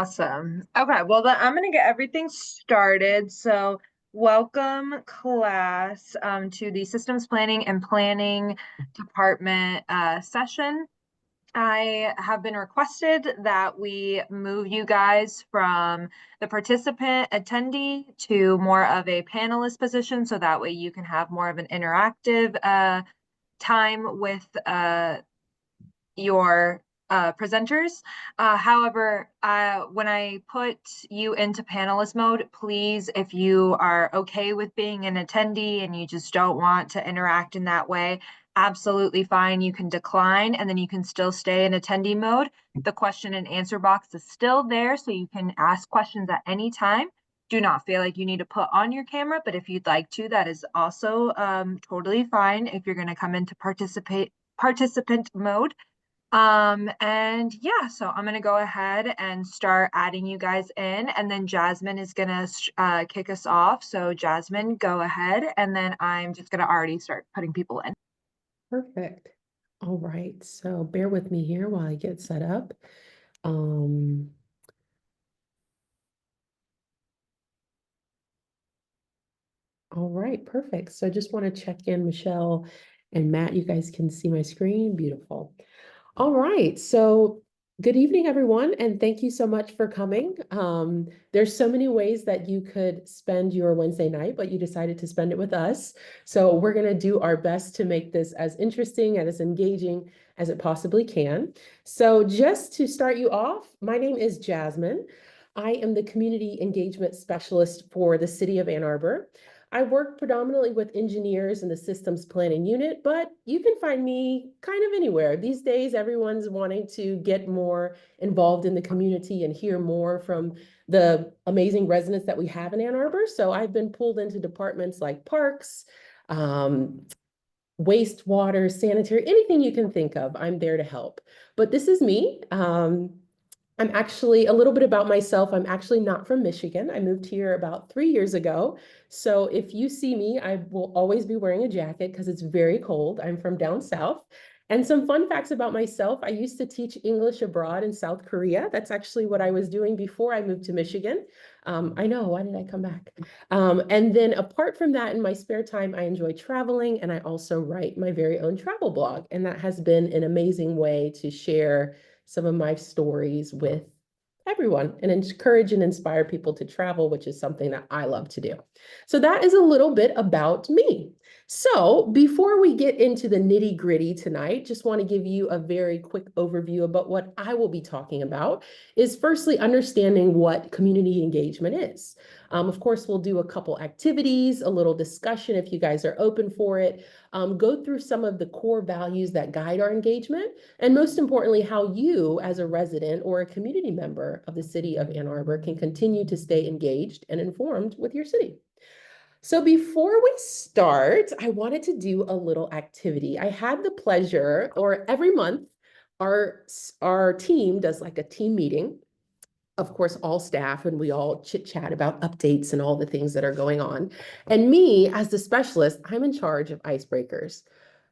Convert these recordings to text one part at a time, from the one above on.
Awesome. Okay, well then I'm gonna get everything started. So welcome class to the Systems Planning and Planning Department session. I have been requested that we move you guys from the participant attendee to more of a panelist position so that way you can have more of an interactive time with your presenters. However, when I put you into panelist mode, please, if you are okay with being an attendee and you just don't want to interact in that way, absolutely fine. You can decline and then you can still stay in attendee mode. The question and answer box is still there, so you can ask questions at any time. Do not feel like you need to put on your camera, but if you'd like to, that is also totally fine if you're going to come into participant mode. And yeah, so I'm gonna go ahead and start adding you guys in, and then Jasmine is gonna kick us off. So Jasmine, go ahead, and then I'm just gonna already start putting people in. Perfect. All right, so bear with me here while I get set up. Um, all right, perfect. So I just want to check in, Michelle and Matt, you guys can see my screen. Beautiful. All right, so good evening, everyone, and thank you so much for coming. There's so many ways that you could spend your Wednesday night, but you decided to spend it with us. So we're going to do our best to make this as interesting and as engaging as it possibly can. So just to start you off, my name is Jasmine. I am the Community Engagement Specialist for the City of Ann Arbor. I work predominantly with engineers in the systems planning unit, but you can find me kind of anywhere. These days, everyone's wanting to get more involved in the community and hear more from the amazing residents that we have in Ann Arbor. So I've been pulled into departments like parks, wastewater, sanitary, anything you can think of, I'm there to help. But this is me. I'm actually a little bit about myself. I'm actually not from Michigan. I moved here about 3 years ago. So if you see me, I will always be wearing a jacket because it's very cold. I'm from down south. And some fun facts about myself. I used to teach English abroad in South Korea. That's actually what I was doing before I moved to Michigan. I know, why did I come back? And then apart from that, in my spare time, I enjoy traveling and I also write my very own travel blog. And that has been an amazing way to share some of my stories with everyone and encourage and inspire people to travel, which is something that I love to do. So that is a little bit about me. So before we get into the nitty gritty tonight, just want to give you a very quick overview about what I will be talking about is firstly understanding what community engagement is. Of course, we'll do a couple activities, a little discussion if you guys are open for it, go through some of the core values that guide our engagement, and most importantly, how you as a resident or a community member of the city of Ann Arbor can continue to stay engaged and informed with your city. So before we start, I wanted to do a little activity. I had the pleasure, or every month, our team does like a team meeting. Of course, all staff, and we all chit chat about updates and all the things that are going on. And me, as the specialist, I'm in charge of icebreakers.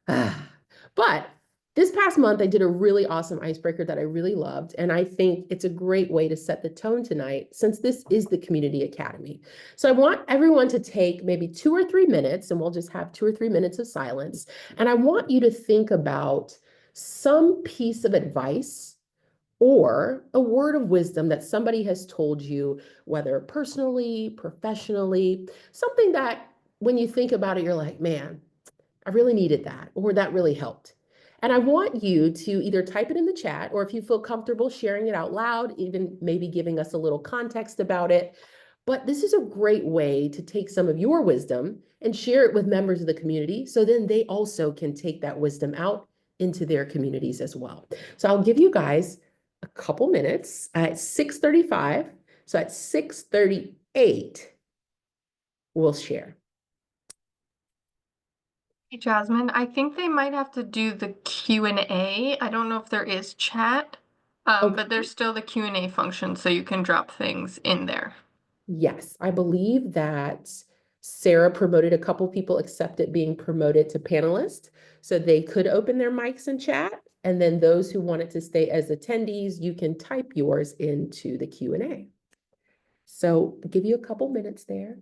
But this past month, I did a really awesome icebreaker that I really loved. And I think it's a great way to set the tone tonight since this is the Community Academy. So I want everyone to take maybe 2 or 3 minutes, and we'll just have 2 or 3 minutes of silence. And I want you to think about some piece of advice or a word of wisdom that somebody has told you, whether personally, professionally, something that when you think about it, you're like, man, I really needed that, or that really helped. And I want you to either type it in the chat, or if you feel comfortable sharing it out loud, even maybe giving us a little context about it. But this is a great way to take some of your wisdom and share it with members of the community, so then they also can take that wisdom out into their communities as well. So I'll give you guys a couple minutes at 6:35. So at 6:38, we'll share. Hey, Jasmine, I think they might have to do the Q&A. I don't know if there is chat, Okay. but there's still the Q&A function, so you can drop things in there. Yes, I believe that Sarah promoted a couple people, accepted being promoted to panelist, so they could open their mics and chat. And then those who wanted to stay as attendees, you can type yours into the Q&A. So I'll give you a couple minutes there.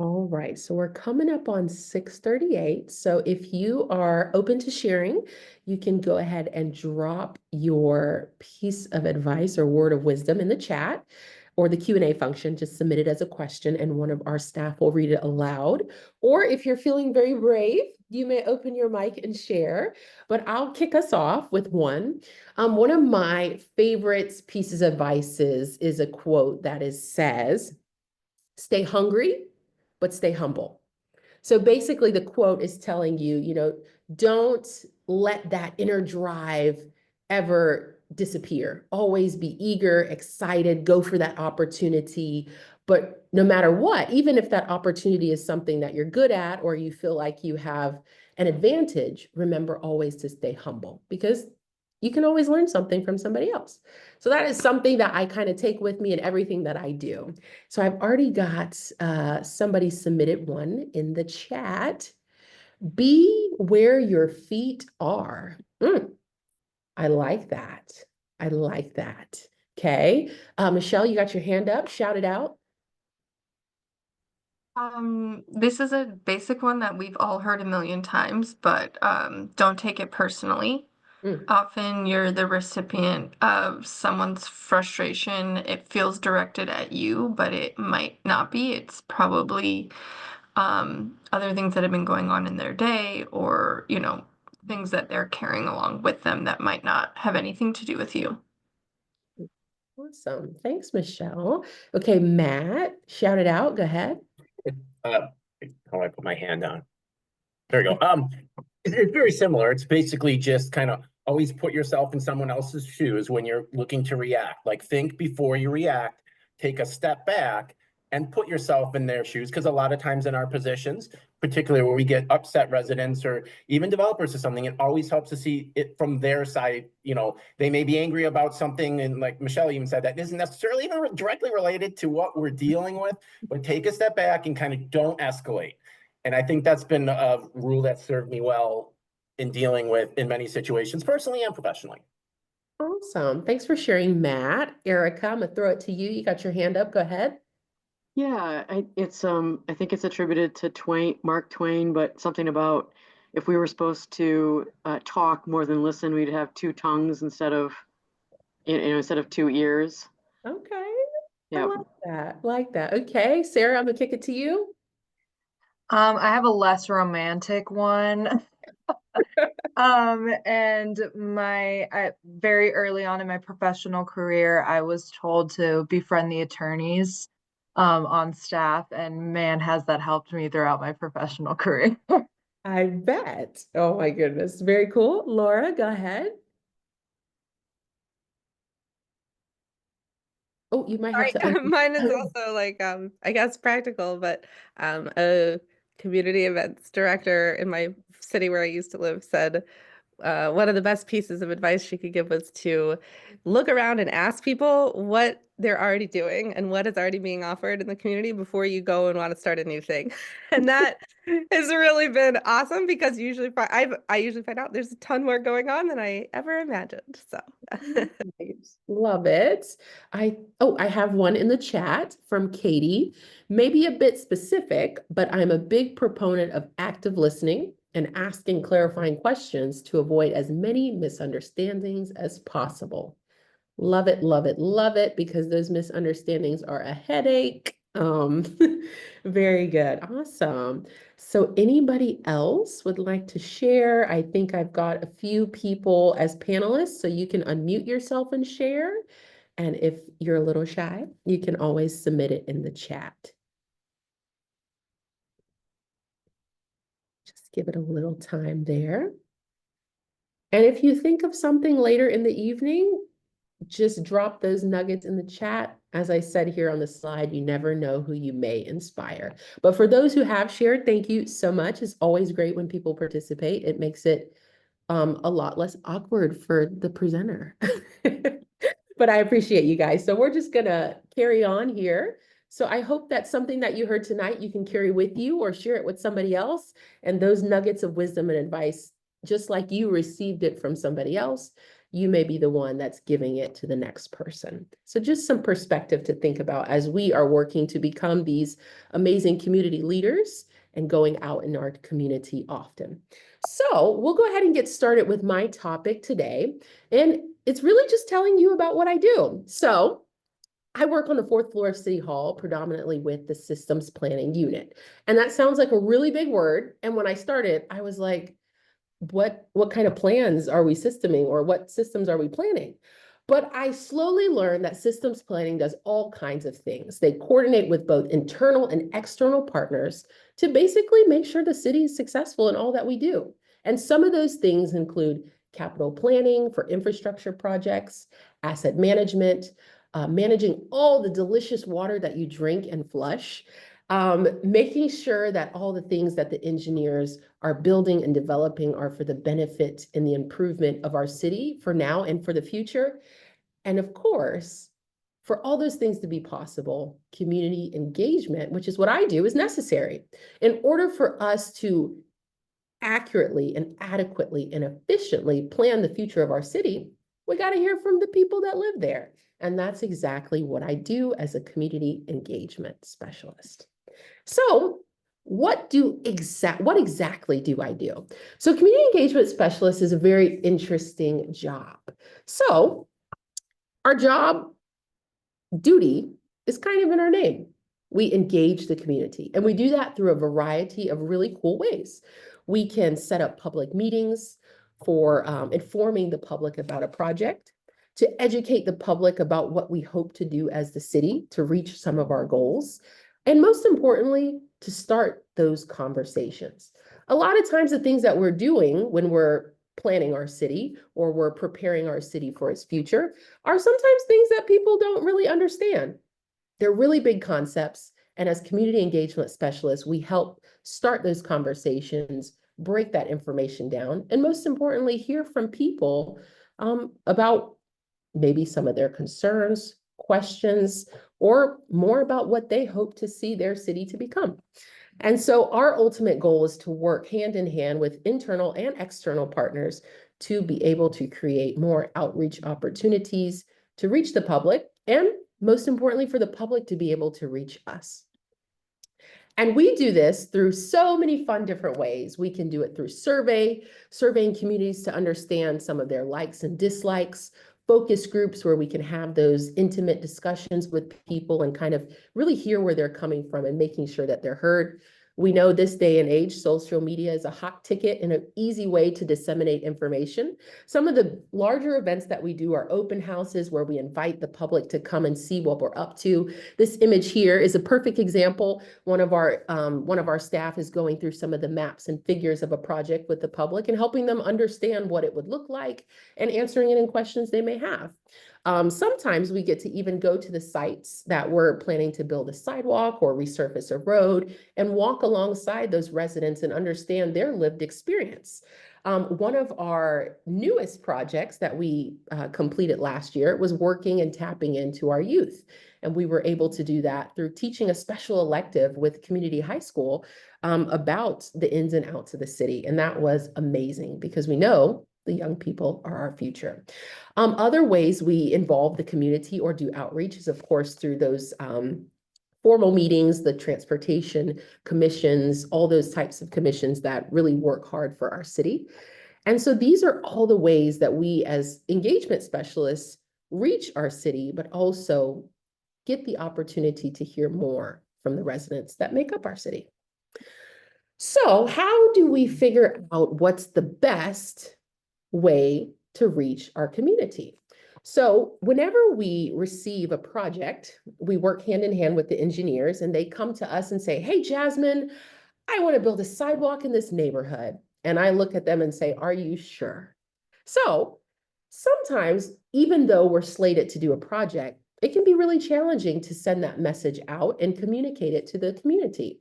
All right, so we're coming up on 6:38. So if you are open to sharing, you can go ahead and drop your piece of advice or word of wisdom in the chat or the Q&A function. Just submit it as a question and one of our staff will read it aloud. Or if you're feeling very brave, you may open your mic and share, but I'll kick us off with one. One of my favorite pieces of advice is a quote that says, "Stay hungry, but stay humble." So basically, the quote is telling you, don't let that inner drive ever disappear. Always be eager, excited, go for that opportunity. But no matter what, even if that opportunity is something that you're good at or you feel like you have an advantage, remember always to stay humble because you can always learn something from somebody else. So that is something that I kind of take with me in everything that I do. So I've already got somebody submitted one in the chat. Be where your feet are. I like that. I like that. Okay. Michelle, you got your hand up. Shout it out. This is a basic one that we've all heard a million times, but don't take it personally. Mm. Often you're the recipient of someone's frustration. It feels directed at you, but it might not be. It's probably other things that have been going on in their day or, things that they're carrying along with them that might not have anything to do with you. Awesome. Thanks, Michelle. Okay, Matt, shout it out. Go ahead. How do I put my hand down? There you go. It's very similar. It's basically just kind of always put yourself in someone else's shoes when you're looking to react. Like think before you react, take a step back and put yourself in their shoes. Because a lot of times in our positions, particularly where we get upset residents or even developers or something, it always helps to see it from their side. They may be angry about something. And like Michelle even said, that isn't necessarily even directly related to what we're dealing with, but take a step back and kind of don't escalate. And I think that's been a rule that served me well in dealing with in many situations, personally and professionally. Awesome. Thanks for sharing, Matt. Erica, I'm gonna throw it to you. You got your hand up. Go ahead. Yeah, I think it's attributed to Mark Twain, but something about if we were supposed to talk more than listen, we'd have two tongues instead of two ears. Okay. I Yeah. like that. Like that. Okay, Sarah, I'm gonna kick it to you. I have a less romantic one. And very early on in my professional career, I was told to befriend the attorneys on staff, and man, has that helped me throughout my professional career. I bet. Oh my goodness. Very cool. Laura, go ahead. Oh, you might have Sorry, to mine is also like I guess practical, but a community events director in my city where I used to live said one of the best pieces of advice she could give was to look around and ask people what they're already doing and what is already being offered in the community before you go and want to start a new thing. And that has really been awesome because I usually find out there's a ton more going on than I ever imagined. So Nice. Love it. I have one in the chat from Katie. Maybe a bit specific, but I'm a big proponent of active listening and asking clarifying questions to avoid as many misunderstandings as possible. Love it, love it, love it, because those misunderstandings are a headache. Very good. Awesome. So anybody else would like to share? I think I've got a few people as panelists, so you can unmute yourself and share. And if you're a little shy, you can always submit it in the chat. Just give it a little time there. And if you think of something later in the evening, just drop those nuggets in the chat. As I said here on the slide, you never know who you may inspire. But for those who have shared, thank you so much. It's always great when people participate. It makes it a lot less awkward for the presenter. But I appreciate you guys. So we're just gonna carry on here. So I hope that's something that you heard tonight you can carry with you or share it with somebody else. And those nuggets of wisdom and advice, just like you received it from somebody else, you may be the one that's giving it to the next person. So just some perspective to think about as we are working to become these amazing community leaders and going out in our community often. So we'll go ahead and get started with my topic today. And it's really just telling you about what I do. So I work on the 4th floor of City Hall, predominantly with the systems planning unit. And that sounds like a really big word. And when I started, I was like, what kind of plans are we systeming, or what systems are we planning? But I slowly learned that systems planning does all kinds of things. They coordinate with both internal and external partners to basically make sure the city is successful in all that we do. And some of those things include capital planning for infrastructure projects, asset management, managing all the delicious water that you drink and flush, making sure that all the things that the engineers are building and developing are for the benefit and the improvement of our city for now and for the future. And of course, for all those things to be possible, community engagement, which is what I do, is necessary. In order for us to accurately and adequately and efficiently plan the future of our city, we got to hear from the people that live there. And that's exactly what I do as a community engagement specialist. So what exactly do I do? So community engagement specialist is a very interesting job. So our job duty is kind of in our name. We engage the community, and we do that through a variety of really cool ways. We can set up public meetings for informing the public about a project, to educate the public about what we hope to do as the city to reach some of our goals, and most importantly, to start those conversations. A lot of times the things that we're doing when we're planning our city or we're preparing our city for its future are sometimes things that people don't really understand. They're really big concepts. And as community engagement specialists, we help start those conversations, break that information down, and most importantly, hear from people about maybe some of their concerns, questions, or more about what they hope to see their city to become. And so our ultimate goal is to work hand in hand with internal and external partners to be able to create more outreach opportunities to reach the public, and most importantly, for the public to be able to reach us. And we do this through so many fun different ways. We can do it through surveying communities to understand some of their likes and dislikes, focus groups where we can have those intimate discussions with people and kind of really hear where they're coming from and making sure that they're heard. We know this day and age, social media is a hot ticket and an easy way to disseminate information. Some of the larger events that we do are open houses where we invite the public to come and see what we're up to. This image here is a perfect example. One of our staff is going through some of the maps and figures of a project with the public and helping them understand what it would look like and answering any questions they may have. Sometimes we get to even go to the sites that we're planning to build a sidewalk or resurface a road and walk alongside those residents and understand their lived experience. One of our newest projects that we completed last year was working and tapping into our youth. And we were able to do that through teaching a special elective with community high school about the ins and outs of the city. And that was amazing because we know the young people are our future. Other ways we involve the community or do outreach is, of course, through those formal meetings, the transportation commissions, all those types of commissions that really work hard for our city. And so these are all the ways that we as engagement specialists reach our city, but also get the opportunity to hear more from the residents that make up our city. So how do we figure out what's the best way to reach our community? So whenever we receive a project, we work hand in hand with the engineers and they come to us and say, hey, Jasmine, I want to build a sidewalk in this neighborhood. And I look at them and say, are you sure? So sometimes, even though we're slated to do a project, it can be really challenging to send that message out and communicate it to the community.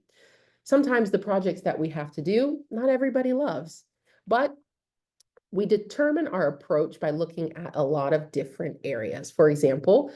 Sometimes the projects that we have to do, not everybody loves, but we determine our approach by looking at a lot of different areas. For example,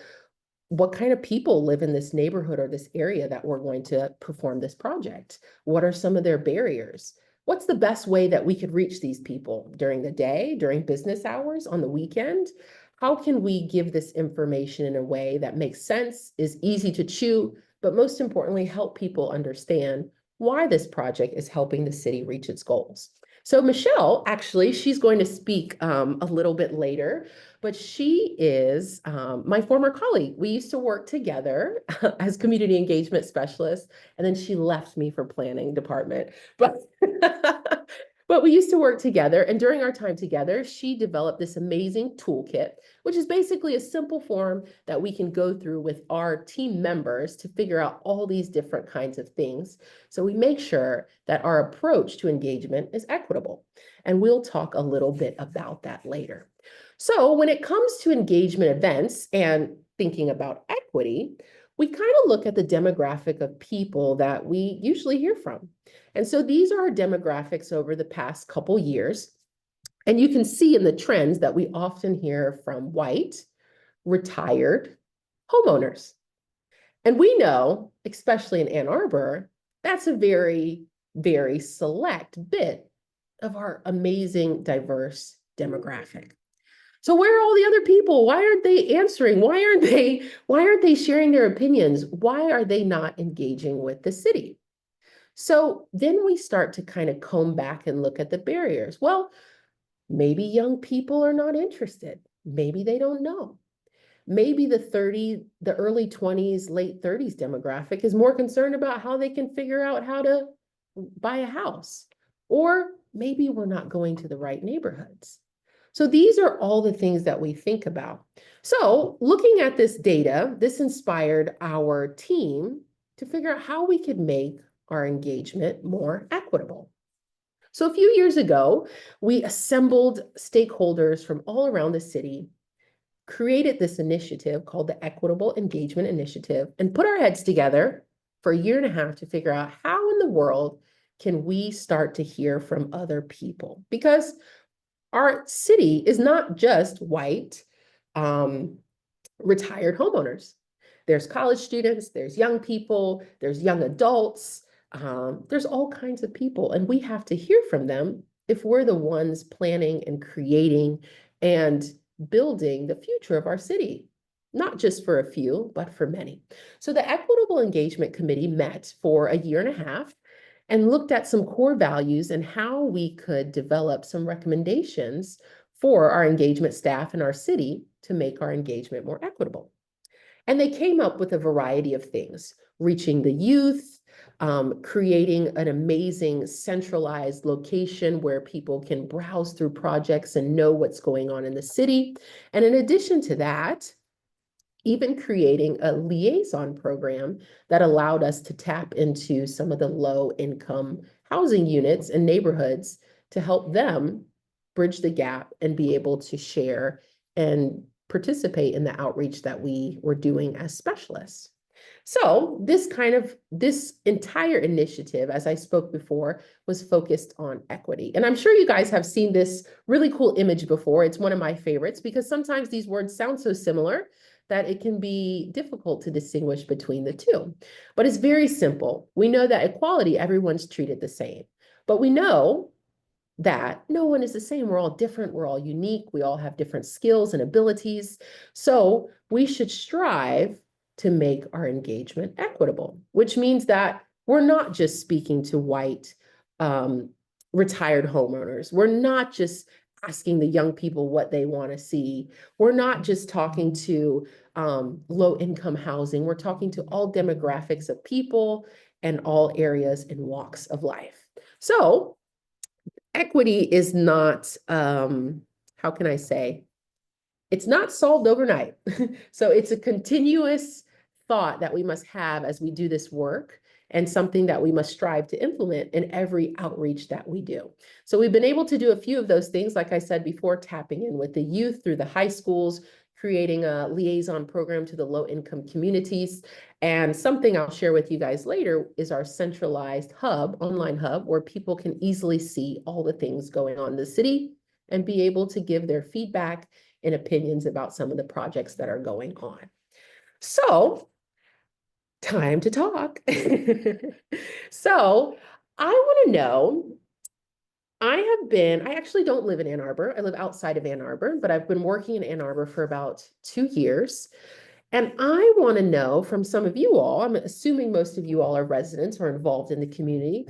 what kind of people live in this neighborhood or this area that we're going to perform this project? What are some of their barriers? What's the best way that we could reach these people during the day, during business hours, on the weekend? How can we give this information in a way that makes sense, is easy to chew, but most importantly, help people understand why this project is helping the city reach its goals? So Michelle, actually, she's going to speak a little bit later, but she is my former colleague. We used to work together as community engagement specialists, and then she left me for planning department. But but we used to work together, and during our time together, she developed this amazing toolkit, which is basically a simple form that we can go through with our team members to figure out all these different kinds of things. So we make sure that our approach to engagement is equitable. And we'll talk a little bit about that later. So when it comes to engagement events and thinking about equity, we kind of look at the demographic of people that we usually hear from. And so these are our demographics over the past couple years. And you can see in the trends that we often hear from white, retired homeowners. And we know, especially in Ann Arbor, that's a very, very select bit of our amazing, diverse demographic. So where are all the other people? Why aren't they answering? Why aren't they sharing their opinions? Why are they not engaging with the city? So then we start to kind of comb back and look at the barriers. Well, maybe young people are not interested. Maybe they don't know. Maybe the early 20s, late 30s demographic is more concerned about how they can figure out how to buy a house. Or maybe we're not going to the right neighborhoods. So these are all the things that we think about. So looking at this data, this inspired our team to figure out how we could make our engagement more equitable. So a few years ago, we assembled stakeholders from all around the city, created this initiative called the Equitable Engagement Initiative, and put our heads together for a year and a half to figure out how in the world can we start to hear from other people? Because our city is not just white, retired homeowners. There's college students, there's young people, there's young adults, there's all kinds of people, and we have to hear from them if we're the ones planning and creating and building the future of our city, not just for a few, but for many. So the Equitable Engagement Committee met for a year and a half and looked at some core values and how we could develop some recommendations for our engagement staff in our city to make our engagement more equitable. And they came up with a variety of things: reaching the youth, creating an amazing centralized location where people can browse through projects and know what's going on in the city. And in addition to that, even creating a liaison program that allowed us to tap into some of the low-income housing units and neighborhoods to help them bridge the gap and be able to share and participate in the outreach that we were doing as specialists. So this entire initiative, as I spoke before, was focused on equity. And I'm sure you guys have seen this really cool image before. It's one of my favorites because sometimes these words sound so similar that it can be difficult to distinguish between the two. But it's very simple. We know that equality, everyone's treated the same. But we know that no one is the same. We're all different. We're all unique. We all have different skills and abilities. So we should strive to make our engagement equitable, which means that we're not just speaking to white retired homeowners. We're not just asking the young people what they want to see. We're not just talking to low income housing. We're talking to all demographics of people and all areas and walks of life. So equity is not, how can I say, it's not solved overnight. So it's a continuous thought that we must have as we do this work and something that we must strive to implement in every outreach that we do. So we've been able to do a few of those things, like I said before, tapping in with the youth through the high schools, creating a liaison program to the low-income communities. And something I'll share with you guys later is our centralized hub, online hub, where people can easily see all the things going on in the city and be able to give their feedback and opinions about some of the projects that are going on. So, time to talk. So, I want to know, I actually don't live in Ann Arbor. I live outside of Ann Arbor, but I've been working in Ann Arbor for about 2 years. And I want to know from some of you all, I'm assuming most of you all are residents or involved in the community,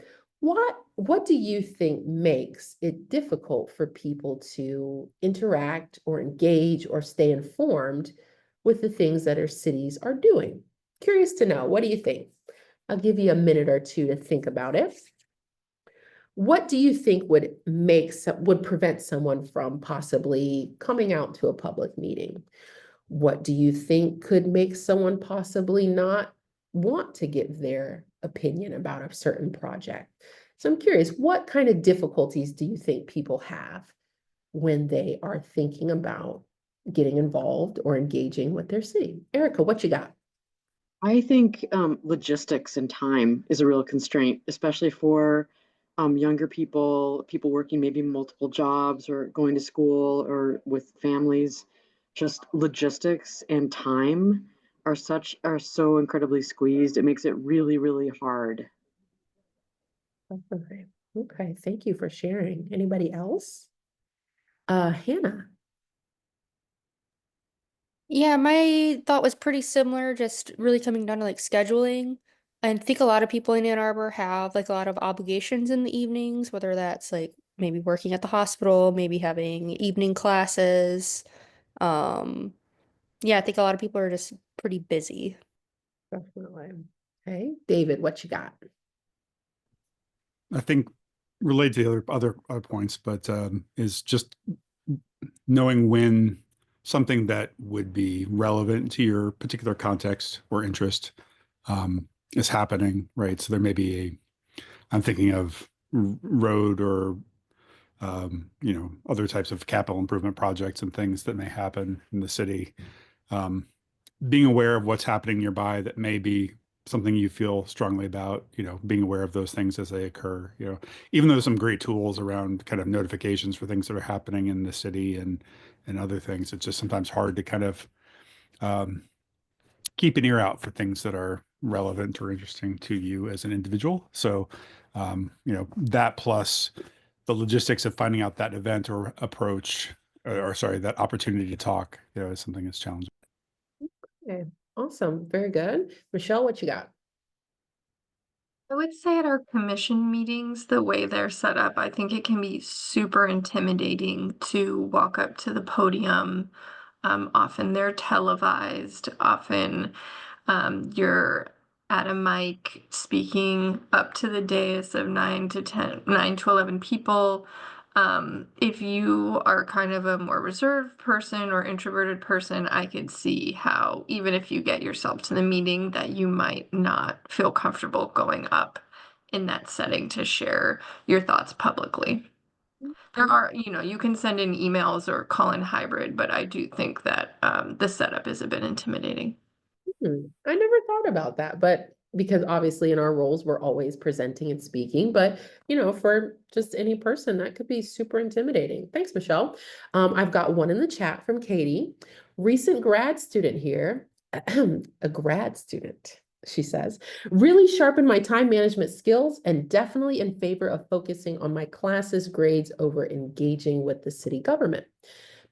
what do you think makes it difficult for people to interact or engage or stay informed with the things that our cities are doing? Curious to know, what do you think? I'll give you a minute or two to think about it. What do you think would prevent someone from possibly coming out to a public meeting? What do you think could make someone possibly not want to give their opinion about a certain project? So I'm curious, what kind of difficulties do you think people have when they are thinking about getting involved or engaging with their city? Erica, what you got? I think logistics and time is a real constraint, especially for younger people, people working maybe multiple jobs or going to school or with families. Just logistics and time are so incredibly squeezed. It makes it really, really hard. Okay, okay, thank you for sharing. Anybody else? Hannah. Yeah, my thought was pretty similar, just really coming down to like scheduling. I think a lot of people in Ann Arbor have like a lot of obligations in the evenings, whether that's like maybe working at the hospital, maybe having evening classes. Um, yeah, I think a lot of people are just pretty busy. Definitely. Okay, David, what you got? I think related to the other points, but is just knowing when something that would be relevant to your particular context or interest is happening, right? So there may be I'm thinking of road or other types of capital improvement projects and things that may happen in the city. Being aware of what's happening nearby that may be something you feel strongly about, being aware of those things as they occur, even though there's some great tools around kind of notifications for things that are happening in the city and other things, it's just sometimes hard to kind of keep an ear out for things that are relevant or interesting to you as an individual. So, that plus the logistics of finding out that event or approach, or sorry, that opportunity to talk, is something that's challenging. Okay, awesome, very good. Michelle, what you got? I would say at our commission meetings, the way they're set up, I think it can be super intimidating to walk up to the podium. Often they're televised, often you're at a mic speaking up to the dais of 9 to 11 people. If you are kind of a more reserved person or introverted person, I could see how, even if you get yourself to the meeting, that you might not feel comfortable going up in that setting to share your thoughts publicly. There are, you can send in emails or call in hybrid, but I do think that the setup is a bit intimidating. I never thought about that, but because obviously in our roles, we're always presenting and speaking, but for just any person, that could be super intimidating. Thanks, Michelle. I've got one in the chat from Katie, recent grad student here, a grad student. She says, really sharpened my time management skills and definitely in favor of focusing on my classes grades over engaging with the city government.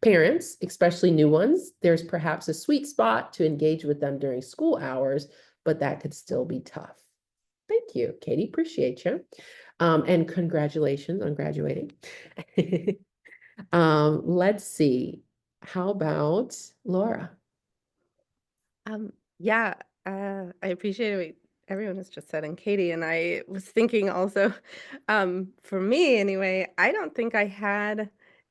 Parents, especially new ones, there's perhaps a sweet spot to engage with them during school hours, but that could still be tough. Thank you, Katie. Appreciate you. And congratulations on graduating. Let's see. How about Laura? Yeah, I appreciate what everyone has just said, and Katie, and I was thinking also, for me anyway, I don't think I had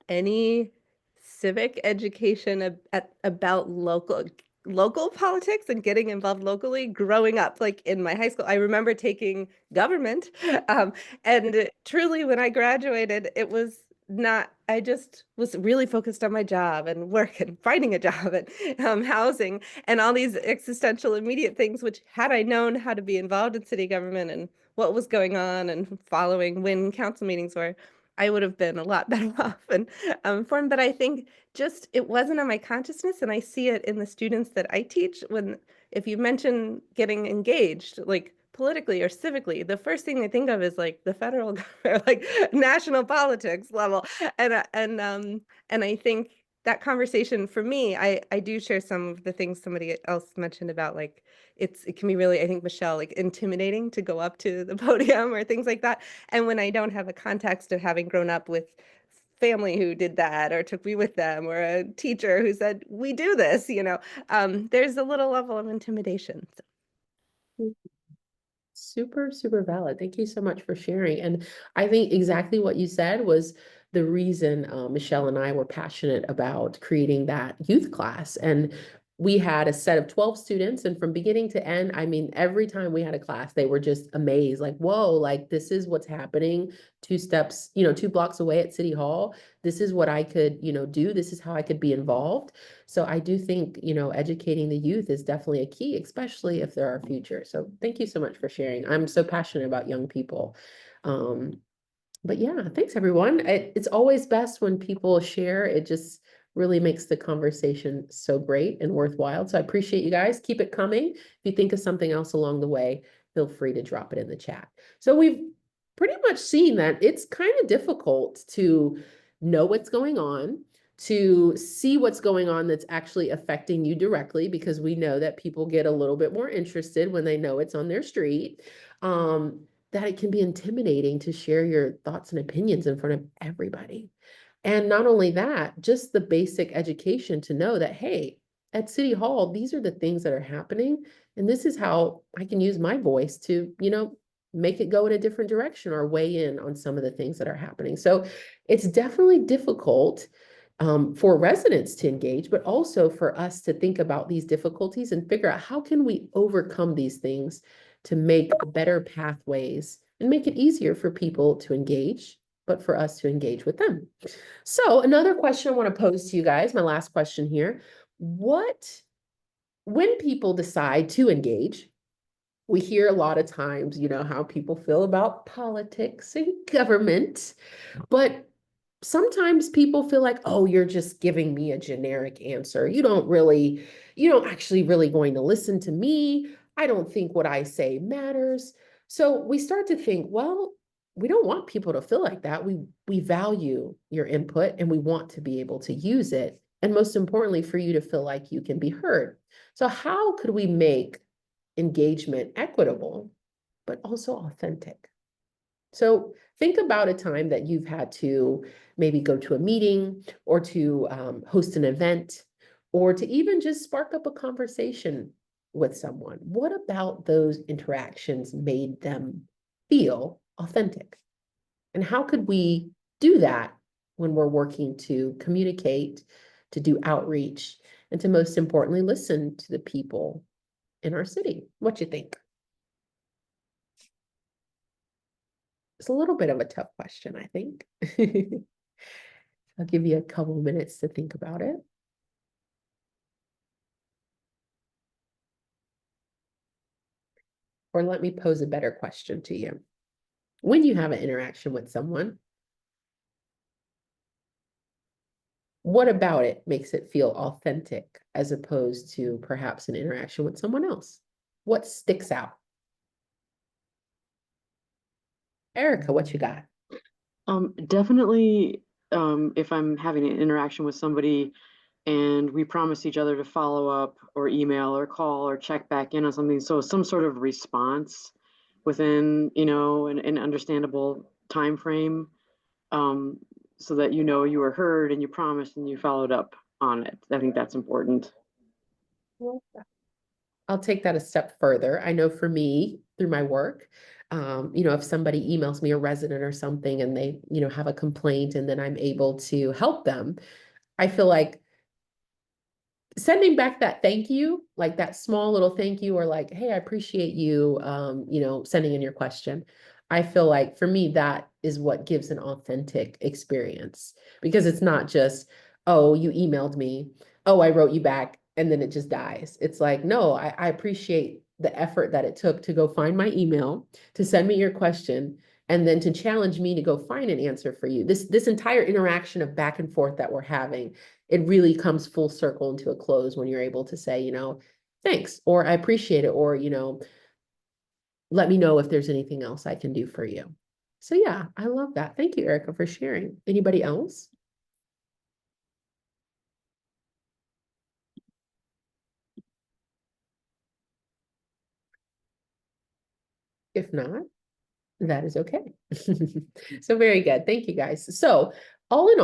any civic education about local politics and getting involved locally growing up. Like in my high school, I remember taking government, and truly when I graduated, it was not, I just was really focused on my job and work and finding a job and housing and all these existential immediate things, which had I known how to be involved in city government and what was going on and following when council meetings were, I would have been a lot better off and informed. But I think just it wasn't on my consciousness, and I see it in the students that I teach. When if you mention getting engaged, like politically or civically, the first thing they think of is like the federal government, like national politics level, and I think that conversation for me, I do share some of the things somebody else mentioned about like it can be really, I think, Michelle, like intimidating to go up to the podium or things like that. And when I don't have a context of having grown up with family who did that or took me with them or a teacher who said, we do this, there's a little level of intimidation. So. Super, super valid. Thank you so much for sharing. And I think exactly what you said was the reason Michelle and I were passionate about creating that youth class. And we had a set of 12 students, and from beginning to end, I mean, every time we had a class, they were just amazed, like, whoa, like this is what's happening 2 steps, 2 blocks away at City Hall. This is what I could, do. This is how I could be involved. So I do think, educating the youth is definitely a key, especially if they're our future. So thank you so much for sharing. I'm so passionate about young people. But yeah, thanks everyone. It's always best when people share. It just really makes the conversation so great and worthwhile. So I appreciate you guys. Keep it coming. If you think of something else along the way, feel free to drop it in the chat. So we've pretty much seen that it's kind of difficult to know what's going on, to see what's going on that's actually affecting you directly, because we know that people get a little bit more interested when they know it's on their street. That it can be intimidating to share your thoughts and opinions in front of everybody. And not only that, just the basic education to know that, hey, at City Hall, these are the things that are happening. And this is how I can use my voice to, make it go in a different direction or weigh in on some of the things that are happening. So it's definitely difficult for residents to engage, but also for us to think about these difficulties and figure out how can we overcome these things to make better pathways and make it easier for people to engage, but for us to engage with them. So another question I want to pose to you guys, my last question here, when people decide to engage, we hear a lot of times, how people feel about politics and government, but sometimes people feel like, oh, you're just giving me a generic answer. You don't actually really going to listen to me. I don't think what I say matters. So we start to think, well, we don't want people to feel like that. We value your input and we want to be able to use it. And most importantly, for you to feel like you can be heard. So how could we make engagement equitable, but also authentic? So think about a time that you've had to maybe go to a meeting or to host an event or to even just spark up a conversation with someone. What about those interactions made them feel authentic? And how could we do that when we're working to communicate, to do outreach, and to most importantly, listen to the people in our city? What you think? It's a little bit of a tough question, I think. I'll give you a couple minutes to think about it. Or let me pose a better question to you. When you have an interaction with someone, what about it makes it feel authentic as opposed to perhaps an interaction with someone else? What sticks out? Erica, what you got? Definitely, if I'm having an interaction with somebody and we promise each other to follow up or email or call or check back in on something, so some sort of response within, an understandable time frame, um, so that you were heard and you promised and you followed up on it. I think that's important. I'll take that a step further. I know for me, through my work, if somebody emails me, a resident or something, and they, have a complaint, and then I'm able to help them, I feel like sending back that thank you, like that small little thank you, or like, hey, I appreciate you, sending in your question. I feel like for me, that is what gives an authentic experience, because it's not just, oh, you emailed me, oh, I wrote you back, and then it just dies. It's like, no, I appreciate the effort that it took to go find my email, to send me your question, and then to challenge me to go find an answer for you. This entire interaction of back and forth that we're having, it really comes full circle into a close when you're able to say, thanks, or I appreciate it, or, let me know if there's anything else I can do for you. So yeah, I love that. Thank you, Erica, for sharing. Anybody else? If not, that is okay. So very good. Thank you, guys. So all in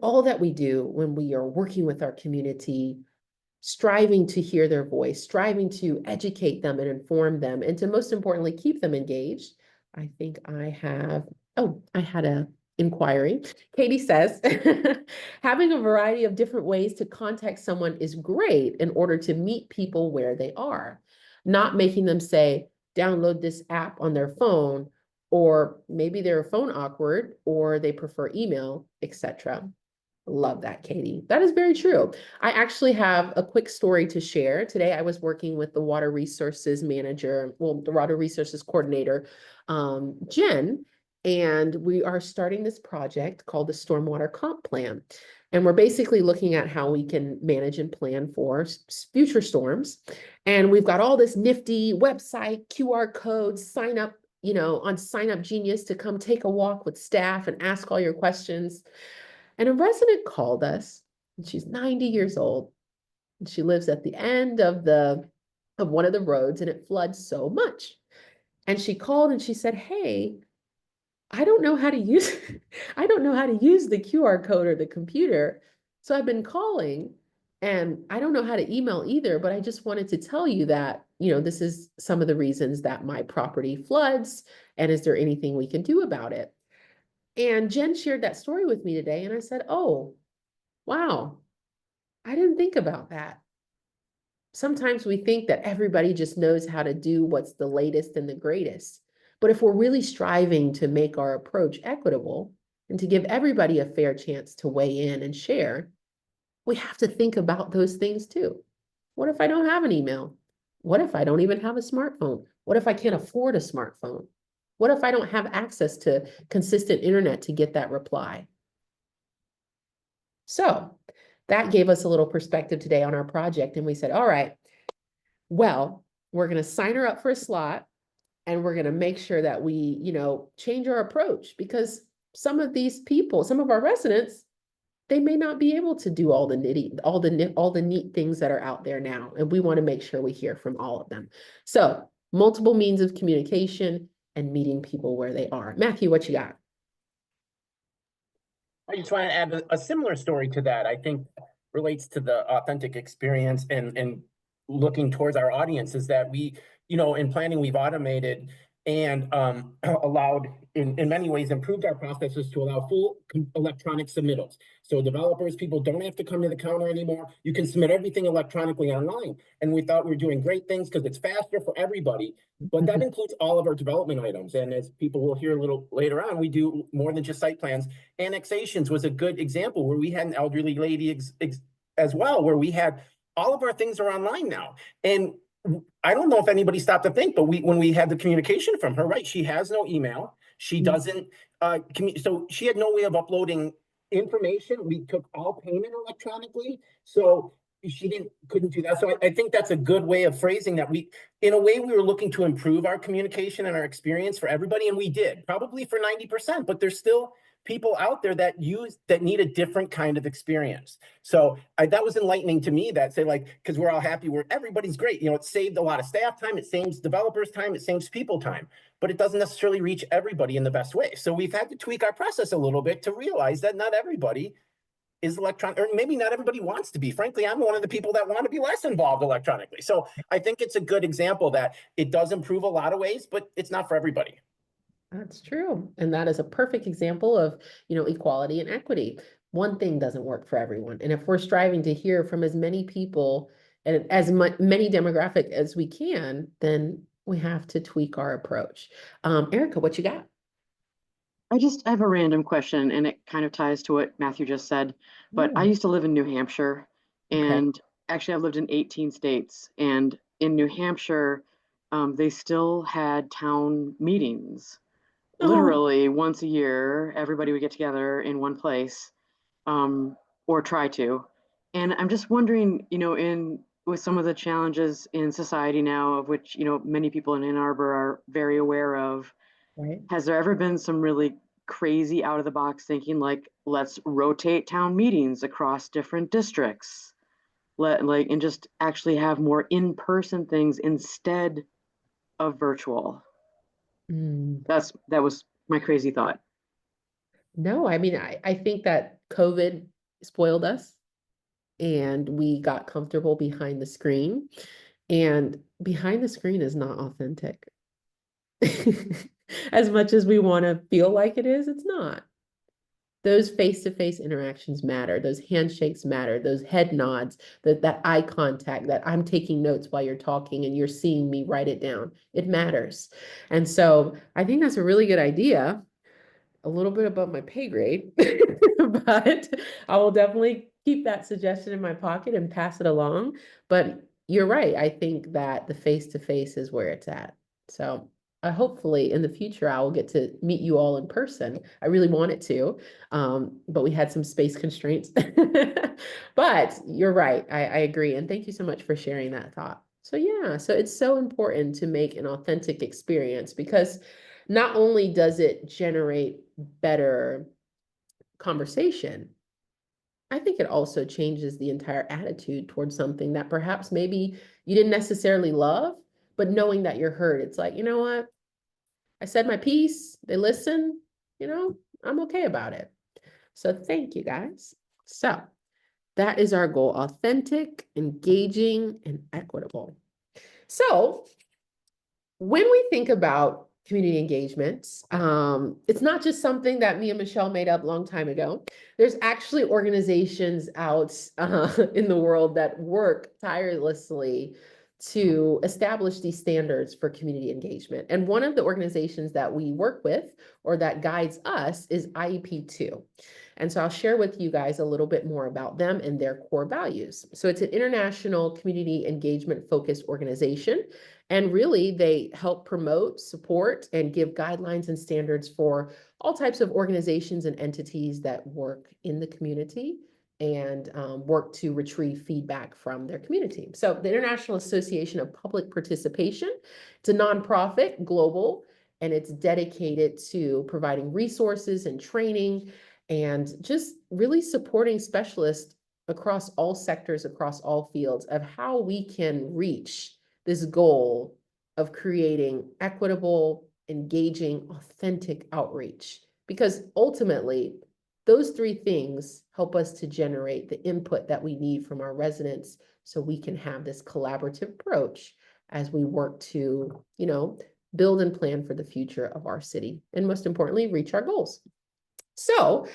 all that we do when we are working with our community, striving to hear their voice, striving to educate them and inform them, and to most importantly, keep them engaged. I think I had a inquiry. Katie says, having a variety of different ways to contact someone is great in order to meet people where they are, not making them say, download this app on their phone, or maybe they're phone awkward, or they prefer email, etc. Love that, Katie. That is very true. I actually have a quick story to share. Today, I was working with the water resources manager, the water resources coordinator, Jen, and we are starting this project called the Stormwater Comp Plan. And we're basically looking at how we can manage and plan for future storms. And we've got all this nifty website, QR codes, sign up, on Sign Up Genius to come take a walk with staff and ask all your questions. And a resident called us, and she's 90 years old. And she lives at the end of one of the roads, and it floods so much. And she called and she said, hey, I don't know how to use I don't know how to use the QR code or the computer. So I've been calling, and I don't know how to email either, but I just wanted to tell you that, this is some of the reasons that my property floods, and is there anything we can do about it? And Jen shared that story with me today, and I said, oh, wow, I didn't think about that. Sometimes we think that everybody just knows how to do what's the latest and the greatest. But if we're really striving to make our approach equitable and to give everybody a fair chance to weigh in and share, we have to think about those things too. What if I don't have an email? What if I don't even have a smartphone? What if I can't afford a smartphone? What if I don't have access to consistent internet to get that reply? So that gave us a little perspective today on our project. And we said, all right, well, we're going to sign her up for a slot, and we're going to make sure that we, change our approach, because some of these people, some of our residents, they may not be able to do all the neat things that are out there now. And we want to make sure we hear from all of them. So multiple means of communication and meeting people where they are. Matthew, what you got? I just want to add a similar story to that. I think relates to the authentic experience and looking towards our audience, is that we, in planning, we've automated and allowed, in many ways, improved our processes to allow full electronic submittals. So developers, people don't have to come to the counter anymore. You can submit everything electronically online. And we thought we were doing great things because it's faster for everybody. But that includes all of our development items. And as people will hear a little later on, we do more than just site plans. Annexations was a good example where we had an elderly lady as well, where we had all of our things are online now. And I don't know if anybody stopped to think, but when we had the communication from her, right, she has no email. She doesn't, so she had no way of uploading information. We took all payment electronically. So she couldn't do that. So I think that's a good way of phrasing that. In a way, we were looking to improve our communication and our experience for everybody. And we did, probably for 90%, but there's still people out there that need a different kind of experience. So that was enlightening to me, that say, like, because we're all happy, everybody's great. It saved a lot of staff time, it saves developers time, it saves people time, but it doesn't necessarily reach everybody in the best way. So we've had to tweak our process a little bit to realize that not everybody is electronic, or maybe not everybody wants to be. Frankly, I'm one of the people that want to be less involved electronically. So I think it's a good example that it does improve a lot of ways, but it's not for everybody. That's true. And that is a perfect example of, equality and equity. One thing doesn't work for everyone. And if we're striving to hear from as many people and as many demographic as we can, then we have to tweak our approach. Erica, what you got? I have a random question, and it kind of ties to what Matthew just said. But I used to live in New Hampshire, and actually I've lived in 18 states. And in New Hampshire, they still had town meetings. Literally once a year, everybody would get together in one place, or try to. And I'm just wondering, with some of the challenges in society now, of which, many people in Ann Arbor are very aware of, Right. has there ever been some really crazy out of the box thinking, like, let's rotate town meetings across different districts, and just actually have more in-person things instead of virtual? That was my crazy thought. No, I mean, I think that COVID spoiled us and we got comfortable behind the screen, and behind the screen is not authentic. As much as we want to feel like it is, it's not. Those face-to-face interactions matter. Those handshakes matter. Those head nods, that eye contact, that I'm taking notes while you're talking and you're seeing me write it down. It matters. And so I think that's a really good idea. A little bit above my pay grade, but I will definitely keep that suggestion in my pocket and pass it along. But you're right. I think that the face-to-face is where it's at. So hopefully in the future, I will get to meet you all in person. I really wanted to, but we had some space constraints. But you're right. I agree. And thank you so much for sharing that thought. So yeah, so it's so important to make an authentic experience, because not only does it generate better conversation, I think it also changes the entire attitude towards something that perhaps maybe you didn't necessarily love, but knowing that you're heard, it's like, you know what? I said my piece, they listen, I'm okay about it. So thank you guys. So that is our goal: authentic, engaging, and equitable. So when we think about community engagements, it's not just something that me and Michelle made up a long time ago. There's actually organizations out in the world that work tirelessly to establish these standards for community engagement. And one of the organizations that we work with, or that guides us, is IEP2. And so I'll share with you guys a little bit more about them and their core values. So it's an international community engagement focused organization. And really, they help promote, support, and give guidelines and standards for all types of organizations and entities that work in the community and work to retrieve feedback from their community. So the International Association of Public Participation, it's a nonprofit, global, and it's dedicated to providing resources and training and just really supporting specialists across all sectors, across all fields, of how we can reach this goal of creating equitable, engaging, authentic outreach. Because ultimately, those three things help us to generate the input that we need from our residents, so we can have this collaborative approach as we work to, build and plan for the future of our city, and most importantly, reach our goals. So,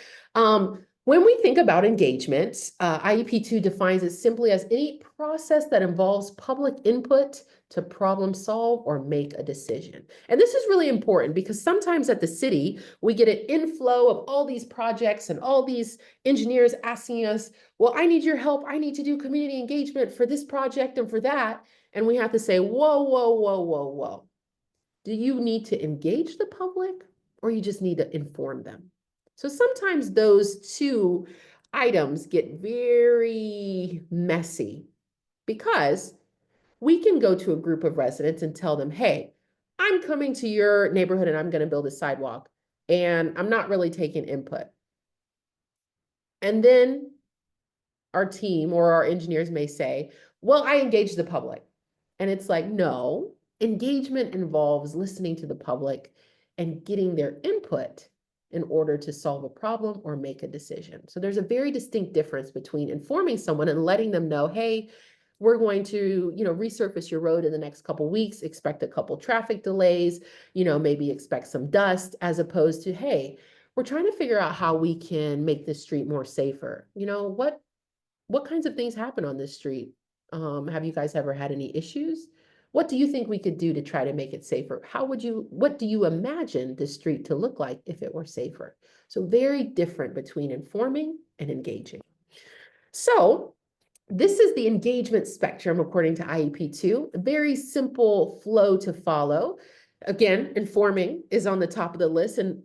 when we think about engagement, IEP2 defines it simply as any process that involves public input to problem solve or make a decision. And this is really important, because sometimes at the city, we get an inflow of all these projects and all these engineers asking us, well, I need your help. I need to do community engagement for this project and for that. And we have to say, whoa, whoa, whoa, whoa, whoa. Do you need to engage the public or you just need to inform them? So sometimes those two items get very messy because we can go to a group of residents and tell them, hey, I'm coming to your neighborhood and I'm going to build a sidewalk and I'm not really taking input. And then our team or our engineers may say, well, I engage the public. And it's like, no, engagement involves listening to the public and getting their input in order to solve a problem or make a decision. So there's a very distinct difference between informing someone and letting them know, hey, we're going to, resurface your road in the next couple weeks, expect a couple traffic delays, maybe expect some dust, as opposed to, hey, we're trying to figure out how we can make this street more safer. What kinds of things happen on this street? Have you guys ever had any issues? What do you think we could do to try to make it safer? What do you imagine the street to look like if it were safer? So very different between informing and engaging. So this is the engagement spectrum according to IEP2, a very simple flow to follow. Again, informing is on the top of the list, and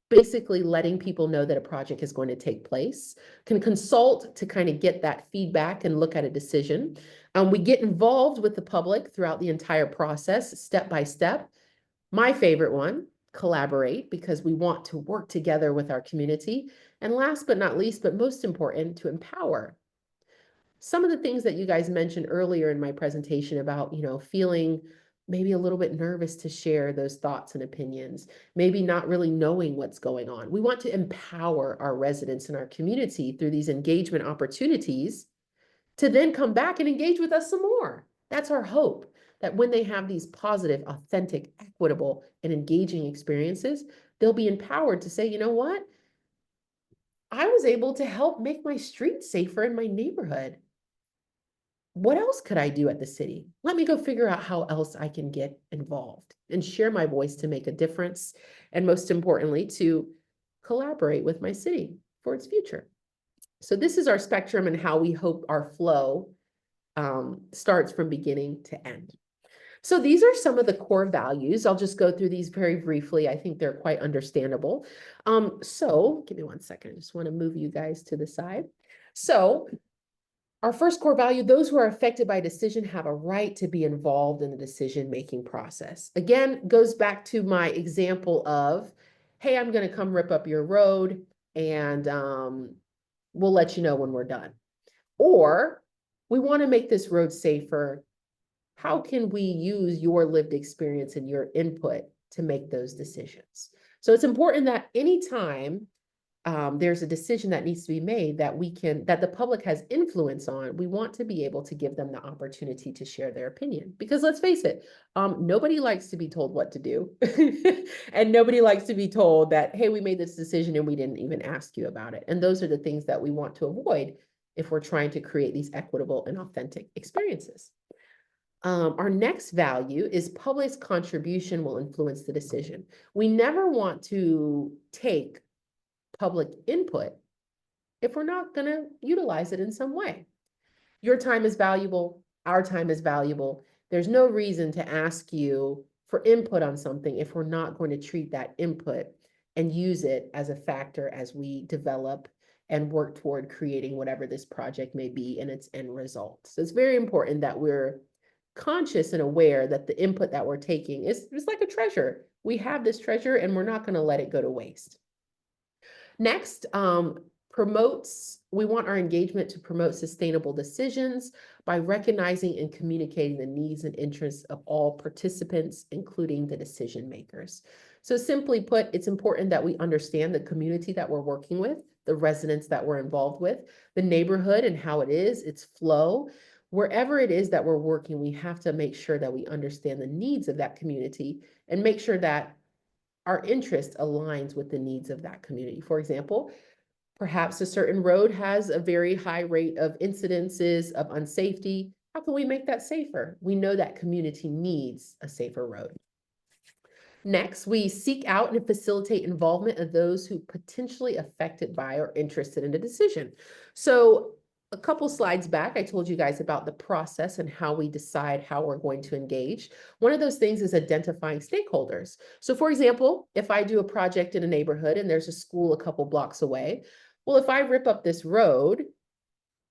basically letting people know that a project is going to take place, can consult to kind of get that feedback and look at a decision. We get involved with the public throughout the entire process, step by step. My favorite one, collaborate, because we want to work together with our community. And last but not least, but most important, to empower. Some of the things that you guys mentioned earlier in my presentation about, feeling maybe a little bit nervous to share those thoughts and opinions, maybe not really knowing what's going on. We want to empower our residents and our community through these engagement opportunities to then come back and engage with us some more. That's our hope, that when they have these positive, authentic, equitable, and engaging experiences, they'll be empowered to say, you know what? I was able to help make my street safer in my neighborhood. What else could I do at the city? Let me go figure out how else I can get involved and share my voice to make a difference. And most importantly, to collaborate with my city for its future. So this is our spectrum and how we hope our flow starts from beginning to end. So these are some of the core values. I'll just go through these very briefly. I think they're quite understandable. So give me one second. I just want to move you guys to the side. So our first core value, those who are affected by a decision have a right to be involved in the decision-making process. Again, goes back to my example of, hey, I'm going to come rip up your road and we'll let you know when we're done. Or we want to make this road safer. How can we use your lived experience and your input to make those decisions? So it's important that anytime there's a decision that needs to be made that that the public has influence on, we want to be able to give them the opportunity to share their opinion. Because let's face it, nobody likes to be told what to do. And nobody likes to be told that, hey, we made this decision and we didn't even ask you about it. And those are the things that we want to avoid if we're trying to create these equitable and authentic experiences. Our next value is public's contribution will influence the decision. We never want to take public input if we're not going to utilize it in some way. Your time is valuable. Our time is valuable. There's no reason to ask you for input on something if we're not going to treat that input and use it as a factor as we develop and work toward creating whatever this project may be in its end result. So it's very important that we're conscious and aware that the input that we're taking is like a treasure. We have this treasure and we're not going to let it go to waste. Next, we want our engagement to promote sustainable decisions by recognizing and communicating the needs and interests of all participants, including the decision makers. So simply put, it's important that we understand the community that we're working with, the residents that we're involved with, the neighborhood and how it is, its flow. Wherever it is that we're working, we have to make sure that we understand the needs of that community and make sure that our interest aligns with the needs of that community. For example, perhaps a certain road has a very high rate of incidences of unsafety. How can we make that safer? We know that community needs a safer road. Next, we seek out and facilitate involvement of those who potentially affected by or interested in a decision. So a couple slides back, I told you guys about the process and how we decide how we're going to engage. One of those things is identifying stakeholders. So for example, if I do a project in a neighborhood and there's a school a couple blocks away, well, if I rip up this road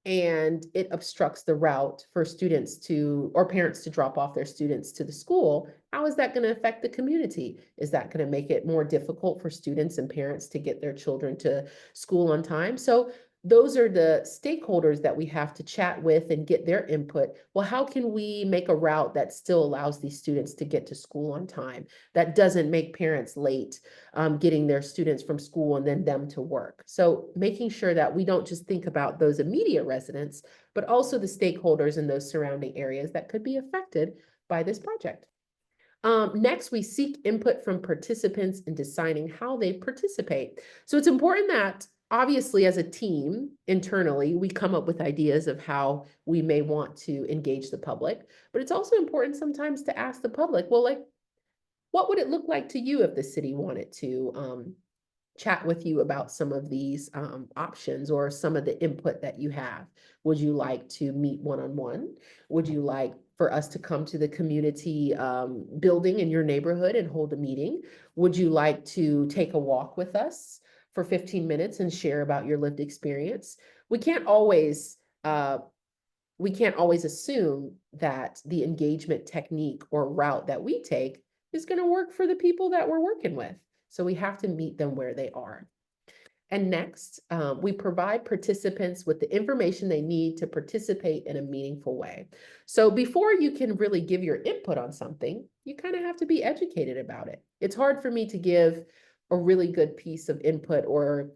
and it obstructs the route for students to, or parents to drop off their students to the school, how is that going to affect the community? Is that going to make it more difficult for students and parents to get their children to school on time? So those are the stakeholders that we have to chat with and get their input. Well, how can we make a route that still allows these students to get to school on time, that doesn't make parents late getting their students from school and then them to work? So making sure that we don't just think about those immediate residents, but also the stakeholders in those surrounding areas that could be affected by this project. Next, we seek input from participants in deciding how they participate. So it's important that obviously as a team internally, we come up with ideas of how we may want to engage the public, but it's also important sometimes to ask the public, well, like, what would it look like to you if the city wanted to chat with you about some of these options or some of the input that you have? Would you like to meet one-on-one? Would you like for us to come to the community building in your neighborhood and hold a meeting? Would you like to take a walk with us for 15 minutes and share about your lived experience? We can't always assume that the engagement technique or route that we take is going to work for the people that we're working with. So we have to meet them where they are. And next, we provide participants with the information they need to participate in a meaningful way. So before you can really give your input on something, you kind of have to be educated about it. It's hard for me to give a really good piece of input or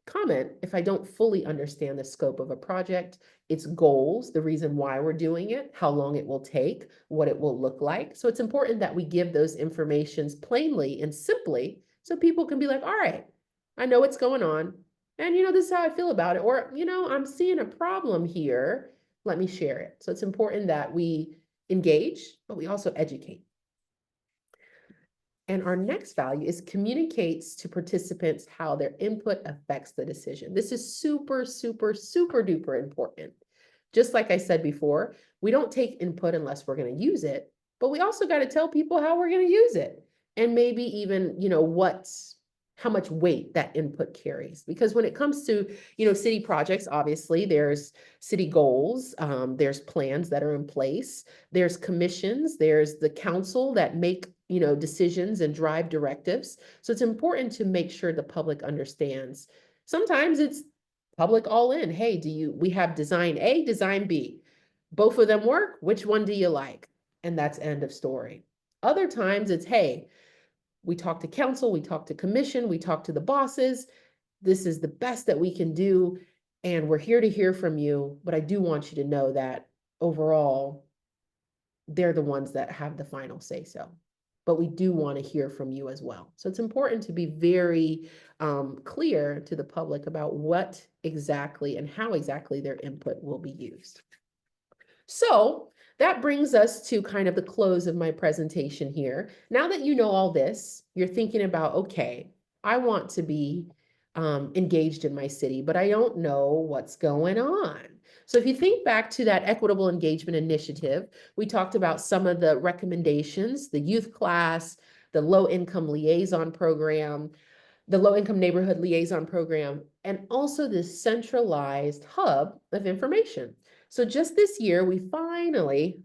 comment if I don't fully understand the scope of a project, its goals, the reason why we're doing it, how long it will take, what it will look like. So it's important that we give those informations plainly and simply so people can be like, all right, I know what's going on. And, this is how I feel about it. Or, I'm seeing a problem here. Let me share it. So it's important that we engage, but we also educate. And our next value is communicates to participants how their input affects the decision. This is super, super, super duper important. Just like I said before, we don't take input unless we're going to use it, but we also got to tell people how we're going to use it. And maybe even, how much weight that input carries. Because when it comes to, city projects, obviously there's city goals, there's plans that are in place, there's commissions, there's the council that make, decisions and drive directives. So it's important to make sure the public understands. Sometimes it's public all in. Hey, we have design A, design B. Both of them work. Which one do you like? And that's end of story. Other times it's, hey, we talk to council, we talk to commission, we talk to the bosses. This is the best that we can do. And we're here to hear from you. But I do want you to know that overall, they're the ones that have the final say so. But we do want to hear from you as well. So it's important to be very clear to the public about what exactly and how exactly their input will be used. So that brings us to kind of the close of my presentation here. Now that you know all this, you're thinking about, okay, I want to be engaged in my city, but I don't know what's going on. So if you think back to that equitable engagement initiative, we talked about some of the recommendations, the youth class, the low-income liaison program, the low-income neighborhood liaison program, and also this centralized hub of information. So just this year, we finally,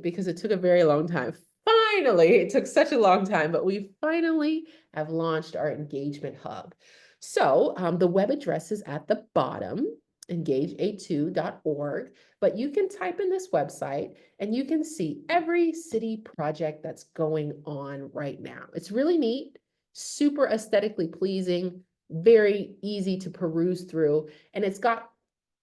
because it took a very long time, it took such a long time, but we finally have launched our engagement hub. So the web address is at the bottom, engagea2.org, but you can type in this website and you can see every city project that's going on right now. It's really neat, super aesthetically pleasing, very easy to peruse through, and it's got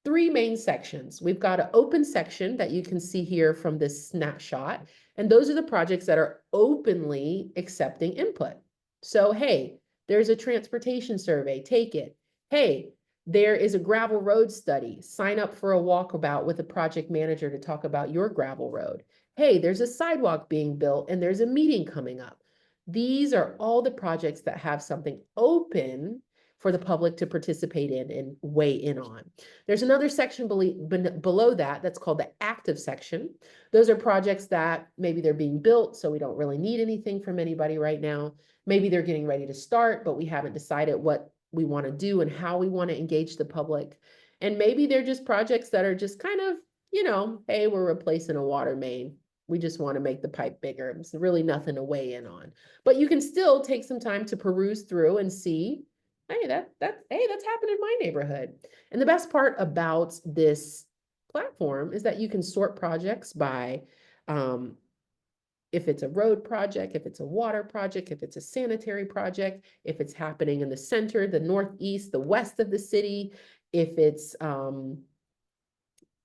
three main sections. We've got an open section that you can see here from this snapshot, and those are the projects that are openly accepting input. So, hey, there's a transportation survey, take it. Hey, there is a gravel road study. Sign up for a walkabout with a project manager to talk about your gravel road. Hey, there's a sidewalk being built and there's a meeting coming up. These are all the projects that have something open for the public to participate in and weigh in on. There's another section below that that's called the active section. Those are projects that maybe they're being built, so we don't really need anything from anybody right now. Maybe they're getting ready to start, but we haven't decided what we want to do and how we want to engage the public. And maybe they're just projects that are just kind of, you know, hey, we're replacing a water main. We just want to make the pipe bigger. It's really nothing to weigh in on. But you can still take some time to peruse through and see, hey, that's happened in my neighborhood. And the best part about this platform is that you can sort projects by if it's a road project, if it's a water project, if it's a sanitary project, if it's happening in the center, the northeast, the west of the city, if it's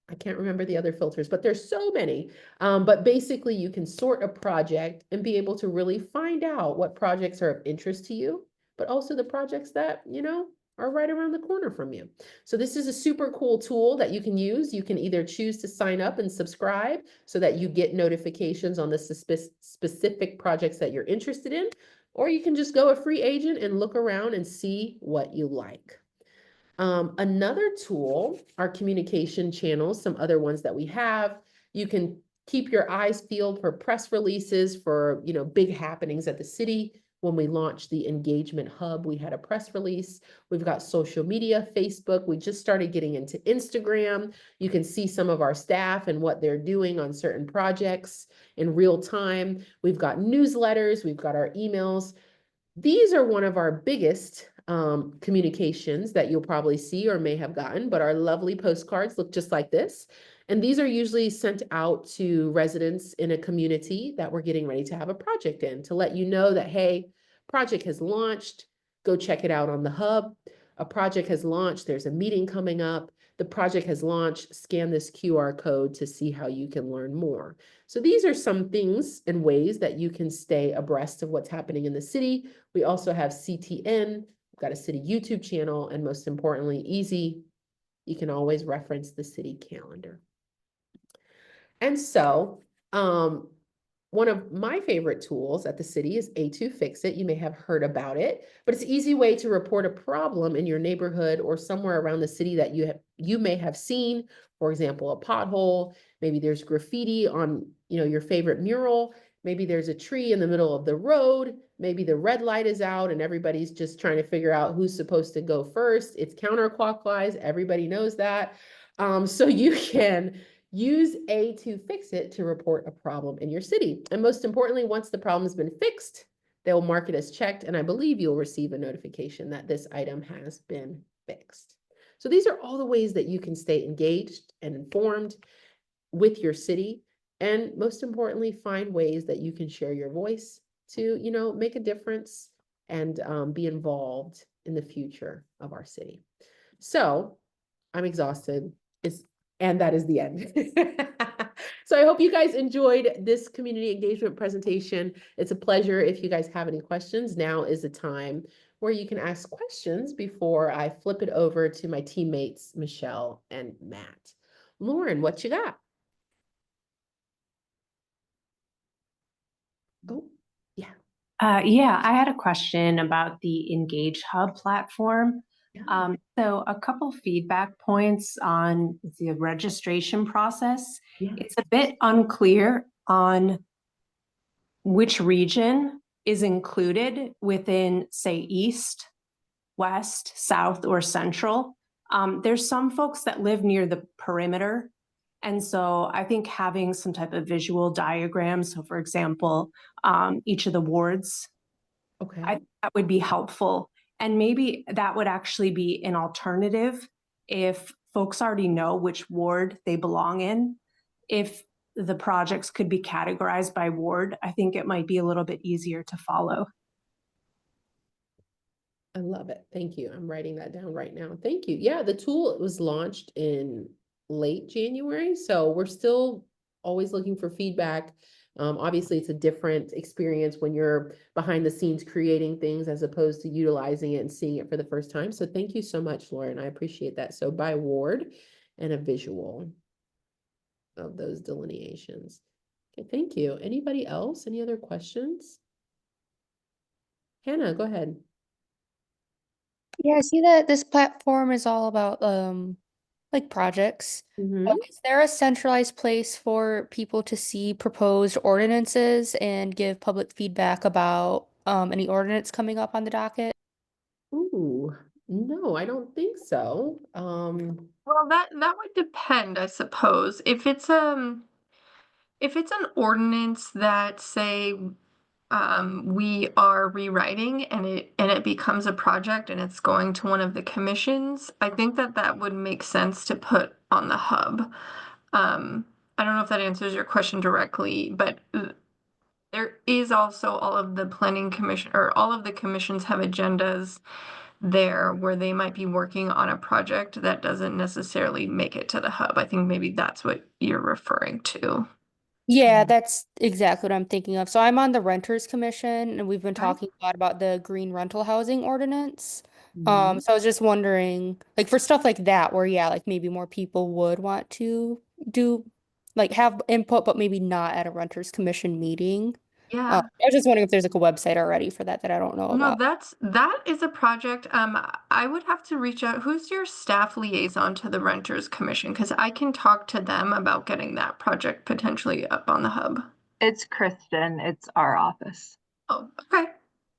I can't remember the other filters, but there's so many. But basically you can sort a project and be able to really find out what projects are of interest to you, but also the projects that, you know, are right around the corner from you. So this is a super cool tool that you can use. You can either choose to sign up and subscribe so that you get notifications on the specific projects that you're interested in, or you can just go a free agent and look around and see what you like. Another tool, our communication channels, some other ones that we have. You can keep your eyes peeled for press releases for, you know, big happenings at the city. When we launched the engagement hub, we had a press release. We've got social media, Facebook. We just started getting into Instagram. You can see some of our staff and what they're doing on certain projects in real time. We've got newsletters, we've got our emails. These are one of our biggest communications that you'll probably see or may have gotten, but our lovely postcards look just like this. And these are usually sent out to residents in a community that we're getting ready to have a project in to let you know that, hey, project has launched, go check it out on the hub. A project has launched, there's a meeting coming up. The project has launched, scan this QR code to see how you can learn more. So these are some things and ways that you can stay abreast of what's happening in the city. We also have CTN, we've got a city YouTube channel, and most importantly, easy, you can always reference the city calendar. And so, one of my favorite tools at the city is A2Fixit. You may have heard about it, but it's an easy way to report a problem in your neighborhood or somewhere around the city that you may have seen. For example, a pothole, maybe there's graffiti on, you know, your favorite mural, maybe there's a tree in the middle of the road, maybe the red light is out and everybody's just trying to figure out who's supposed to go first. It's counterclockwise, everybody knows that. So you can use A2Fixit to report a problem in your city. And most importantly, once the problem has been fixed, they'll mark it as checked, and I believe you'll receive a notification that this item has been fixed. So these are all the ways that you can stay engaged and informed with your city, and most importantly, find ways that you can share your voice to, you know, make a difference and be involved in the future of our city. So I'm exhausted. And that is the end. So I hope you guys enjoyed this community engagement presentation. It's a pleasure. If you guys have any questions, now is the time where you can ask questions before I flip it over to my teammates, Michelle and Matt. Lauren, what you got? Oh, yeah. Yeah, I had a question about the Engage Hub platform. Yeah. So a couple feedback points on the registration process. Yeah. It's a bit unclear on which region is included within, say, East, West, South, or Central. There's some folks that live near the perimeter. And so I think having some type of visual diagram, so for example, each of the wards, Okay. I think that would be helpful. And maybe that would actually be an alternative if folks already know which ward they belong in. If the projects could be categorized by ward, I think it might be a little bit easier to follow. I love it. Thank you. I'm writing that down right now. Thank you. Yeah, the tool was launched in late January, so we're still always looking for feedback. Obviously, it's a different experience when you're behind the scenes creating things as opposed to utilizing it and seeing it for the first time. So thank you so much, Lauren. I appreciate that. So by ward and a visual of those delineations. Okay, thank you. Anybody else? Any other questions? Hannah, go ahead. Yeah, I see that this platform is all about like projects. Mhm. Is there a centralized place for people to see proposed ordinances and give public feedback about any ordinance coming up on the docket? Ooh, no, I don't think so. Well, that would depend, I suppose. If it's an ordinance that, say, we are rewriting and it becomes a project and it's going to one of the commissions, I think that that would make sense to put on the hub. I don't know if that answers your question directly, but there is also all of the planning commission, or all of the commissions have agendas there where they might be working on a project that doesn't necessarily make it to the hub. I think maybe that's what you're referring to. Yeah, that's exactly what I'm thinking of. So I'm on the Renters Commission, and we've been Right. talking a lot about the green rental housing ordinance. Mhm. So I was just wondering, like for stuff like that, where yeah, like maybe more people would want to do, like have input, but maybe not at a Renters Commission meeting. I Yeah. was just wondering if there's like a website already for that that I don't know No, about. that is a project. I would have to reach out. Who's your staff liaison to the Renters Commission? Because I can talk to them about getting that project potentially up on the hub. It's Kristen, it's our office. Oh, okay.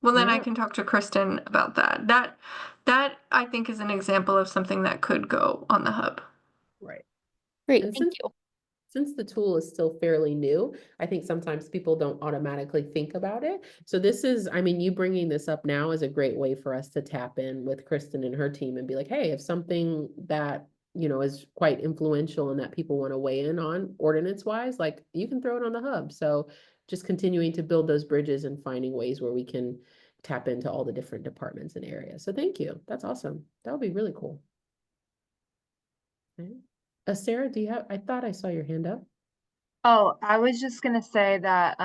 Well, then I Yeah, can talk to Kristen about that. That I think is an example of something that could go on the hub. right. Great, And thank you. since the tool is still fairly new, I think sometimes people don't automatically think about it. So this is, I mean, you bringing this up now is a great way for us to tap in with Kristen and her team and be like, hey, if something that, is quite influential and that people want to weigh in on ordinance wise, like you can throw it on the hub. So just continuing to build those bridges and finding ways where we can tap into all the different departments and areas. So thank you. That's awesome. That would be really cool. Okay. Sarah, I thought I saw your hand up. Oh, I was just gonna say that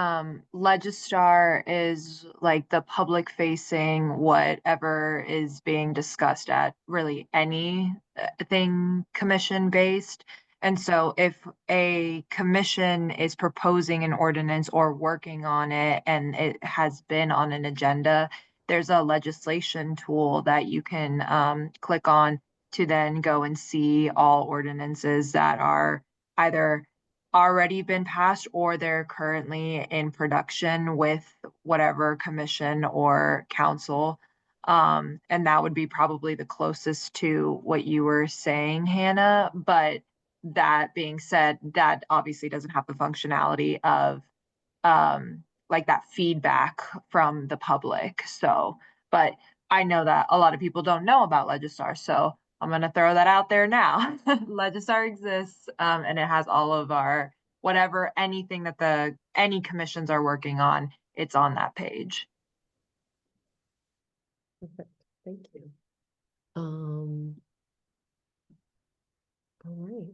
Legistar is like the public facing whatever is being discussed at really any thing commission based. And so if a commission is proposing an ordinance or working on it and it has been on an agenda, there's a legislation tool that you can click on to then go and see all ordinances that are either already been passed or they're currently in production with whatever commission or council. And that would be probably the closest to what you were saying, Hannah. But that being said, that obviously doesn't have the functionality of like that feedback from the public. So, but I know that a lot of people don't know about Legistar, so I'm gonna throw that out there now. Legistar exists, and it has all of our whatever anything that any commissions are working on. It's on that page. Perfect. Thank you. All right.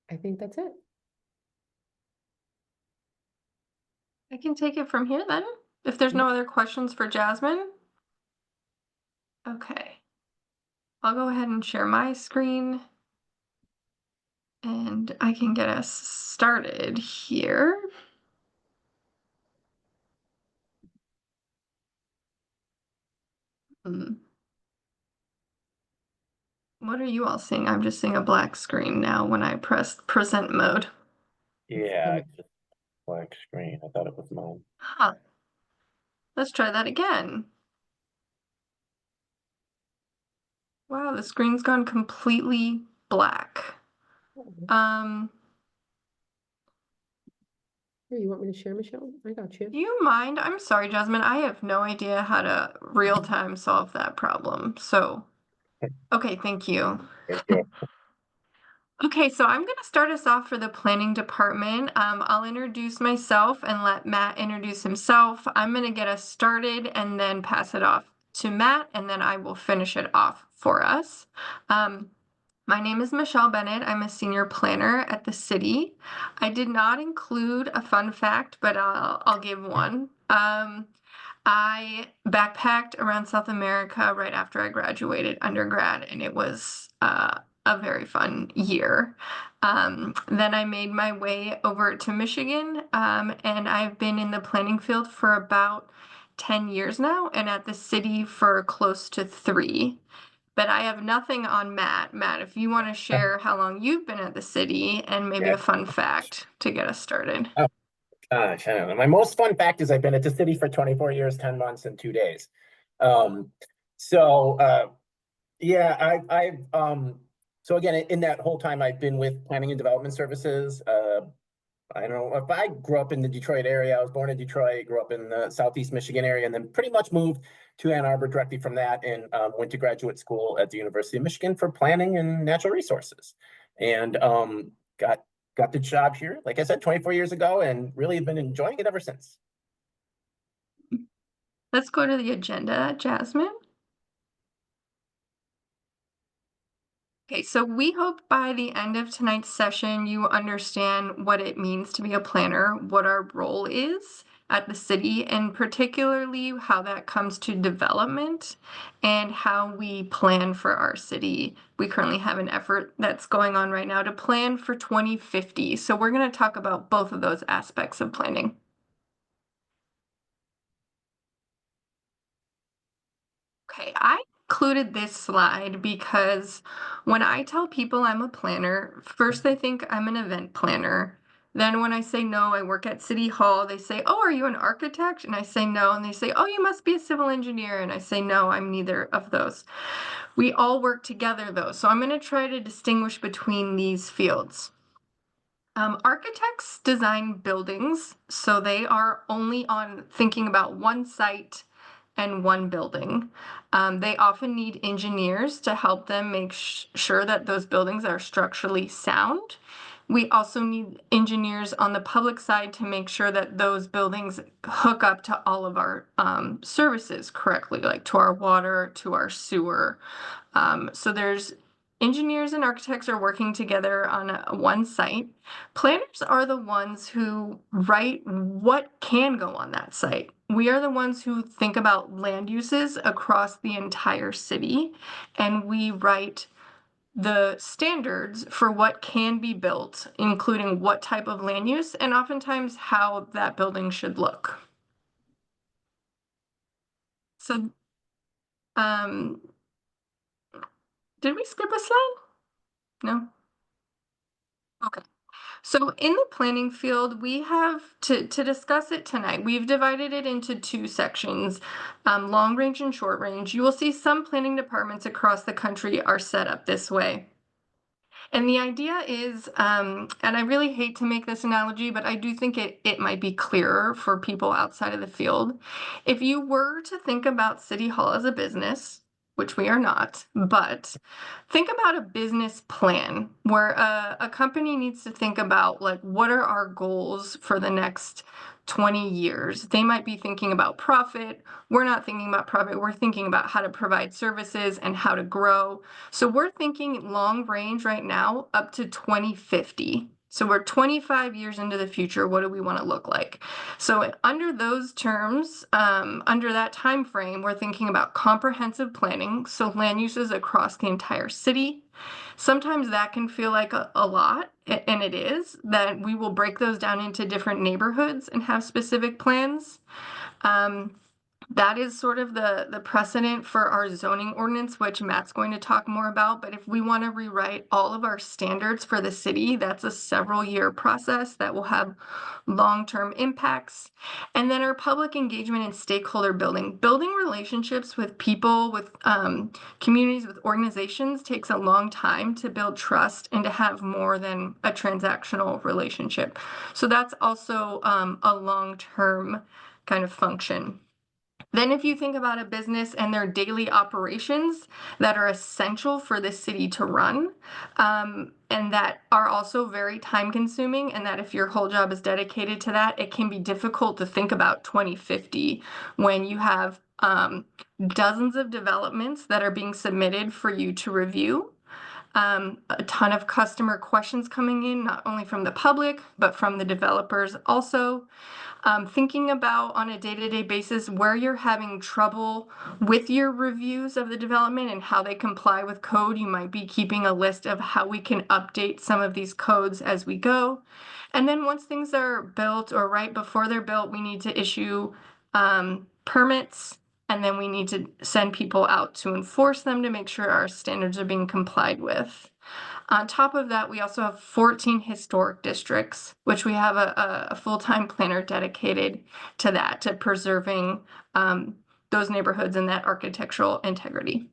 I think that's it. I can take it from here then, if there's no other questions for Jasmine. Okay. I'll go ahead and share my screen and I can get us started here. What are you all seeing? I'm just seeing a black screen now when I press present mode. Yeah, it's just black screen. I thought it was mine. Huh. Let's try that again. Wow, the screen's gone completely black. Here, you want me to share, Michelle? I got you. Do you mind? I'm sorry, Jasmine. I have no idea how to real time solve that problem. So, okay, thank you. Okay, so I'm going to start us off for the planning department. I'll introduce myself and let Matt introduce himself. I'm going to get us started and then pass it off to Matt, and then I will finish it off for us. My name is Michelle Bennett. I'm a senior planner at the city. I did not include a fun fact, but I'll give one. I backpacked around South America right after I graduated undergrad, and it was a very fun year. Then I made my way over to Michigan, and I've been in the planning field for about 10 years now and at the city for close to 3. But I have nothing on Matt. Matt, if you want to share how long you've been at the city and maybe Yeah. a fun fact to get us started. Oh, gosh, I don't know. My most fun fact is I've been at the city for 24 years, 10 months, and 2 days. Um, so yeah, so again, in that whole time, I've been with Planning and Development Services. I don't know if I grew up in the Detroit area. I was born in Detroit, grew up in the Southeast Michigan area, and then pretty much moved to Ann Arbor directly from that, and went to graduate school at the University of Michigan for planning and natural resources, and got the job here, like I said, 24 years ago, and really have been enjoying it ever since. Let's go to the agenda, Jasmine. Okay, so we hope by the end of tonight's session, you understand what it means to be a planner, what our role is at the city, and particularly how that comes to development and how we plan for our city. We currently have an effort that's going on right now to plan for 2050. So we're going to talk about both of those aspects of planning. Okay, I included this slide because when I tell people I'm a planner, first they think I'm an event planner. Then when I say no, I work at City Hall, they say, "Oh, are you an architect?" And I say no, and they say, "Oh, you must be a civil engineer." And I say, "No, I'm neither of those." We all work together though, so I'm going to try to distinguish between these fields. Architects design buildings, so they are only on thinking about one site and one building. They often need engineers to help them make sure that those buildings are structurally sound. We also need engineers on the public side to make sure that those buildings hook up to all of our services correctly, like to our water, to our sewer. So there's engineers and architects are working together on one site. Planners are the ones who write what can go on that site. We are the ones who think about land uses across the entire city, and we write the standards for what can be built, including what type of land use and oftentimes how that building should look. So, did we skip a slide? No? Okay. So in the planning field, we have to discuss it tonight. We've divided it into 2 sections, long range and short range. You will see some planning departments across the country are set up this way. And the idea is, and I really hate to make this analogy, but I do think it might be clearer for people outside of the field. If you were to think about City Hall as a business, which we are not, but think about a business plan where a company needs to think about, like, what are our goals for the next 20 years? They might be thinking about profit. We're not thinking about profit. We're thinking about how to provide services and how to grow. So we're thinking long range right now up to 2050. So we're 25 years into the future. What do we want to look like? So under those terms, under that time frame, we're thinking about comprehensive planning, so land uses across the entire city. Sometimes that can feel like a lot, and it is, that we will break those down into different neighborhoods and have specific plans. That is sort of the precedent for our zoning ordinance, which Matt's going to talk more about. But if we want to rewrite all of our standards for the city, that's a several-year process that will have long-term impacts. And then our public engagement and stakeholder building. Building relationships with people, with communities, with organizations takes a long time to build trust and to have more than a transactional relationship. So that's also a long-term kind of function. Then if you think about a business and their daily operations that are essential for the city to run, and that are also very time consuming, and that if your whole job is dedicated to that, it can be difficult to think about 2050 when you have dozens of developments that are being submitted for you to review. A ton of customer questions coming in, not only from the public, but from the developers also. Thinking about on a day-to-day basis where you're having trouble with your reviews of the development and how they comply with code. You might be keeping a list of how we can update some of these codes as we go. And then once things are built or right before they're built, we need to issue permits, and then we need to send people out to enforce them to make sure our standards are being complied with. On top of that, we also have 14 historic districts, which we have a full-time planner dedicated to that, to preserving those neighborhoods and that architectural integrity.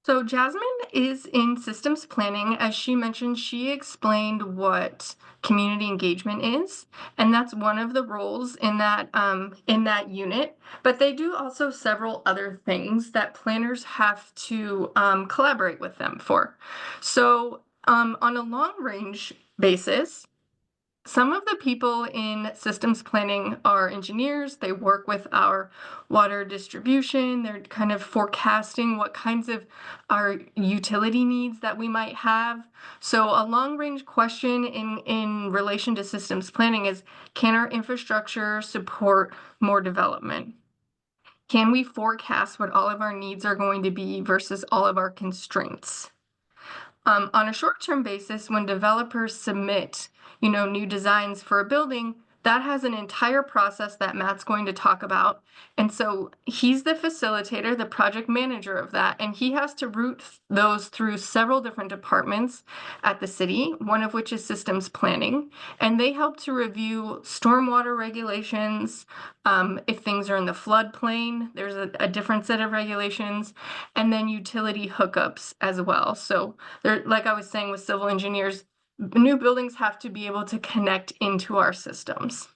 So Jasmine is in systems planning. As she mentioned, she explained what community engagement is, and that's one of the roles in that unit. But they do also several other things that planners have to collaborate with them for. So on a long range basis, some of the people in systems planning are engineers. They work with our water distribution. They're kind of forecasting what kinds of our utility needs that we might have. So a long range question in relation to systems planning is, can our infrastructure support more development? Can we forecast what all of our needs are going to be versus all of our constraints? On a short-term basis, when developers submit, new designs for a building, that has an entire process that Matt's going to talk about. And so he's the facilitator, the project manager of that, and he has to route those through several different departments at the city, one of which is systems planning. And they help to review stormwater regulations. If things are in the floodplain, there's a different set of regulations, and then utility hookups as well. So like I was saying with civil engineers, new buildings have to be able to connect into our systems.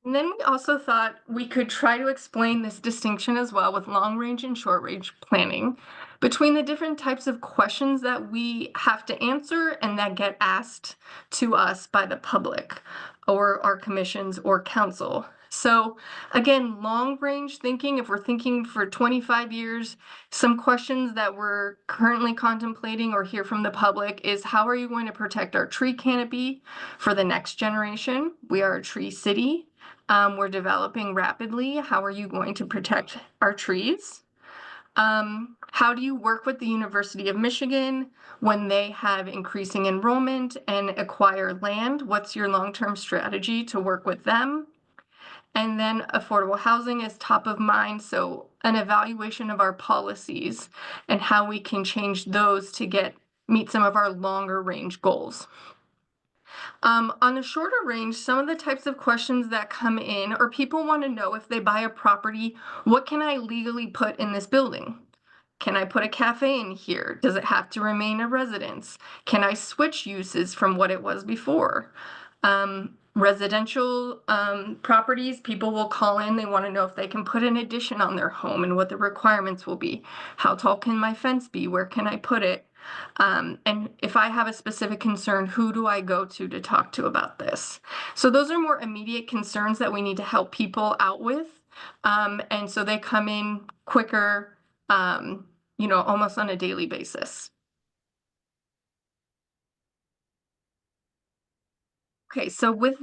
And then we also thought we could try to explain this distinction as well with long range and short range planning between the different types of questions that we have to answer and that get asked to us by the public or our commissions or council. So again, long range thinking, if we're thinking for 25 years, some questions that we're currently contemplating or hear from the public is, how are you going to protect our tree canopy for the next generation? We are a tree city. We're developing rapidly. How are you going to protect our trees? How do you work with the University of Michigan when they have increasing enrollment and acquire land? What's your long-term strategy to work with them? And then affordable housing is top of mind. So an evaluation of our policies and how we can change those to meet some of our longer range goals. On a shorter range, some of the types of questions that come in are people want to know, if they buy a property, what can I legally put in this building? Can I put a cafe in here? Does it have to remain a residence? Can I switch uses from what it was before? Residential properties, people will call in, they want to know if they can put an addition on their home and what the requirements will be. How tall can my fence be? Where can I put it? And if I have a specific concern, who do I go to talk to about this? So those are more immediate concerns that we need to help people out with. And so they come in quicker, almost on a daily basis. Okay, so with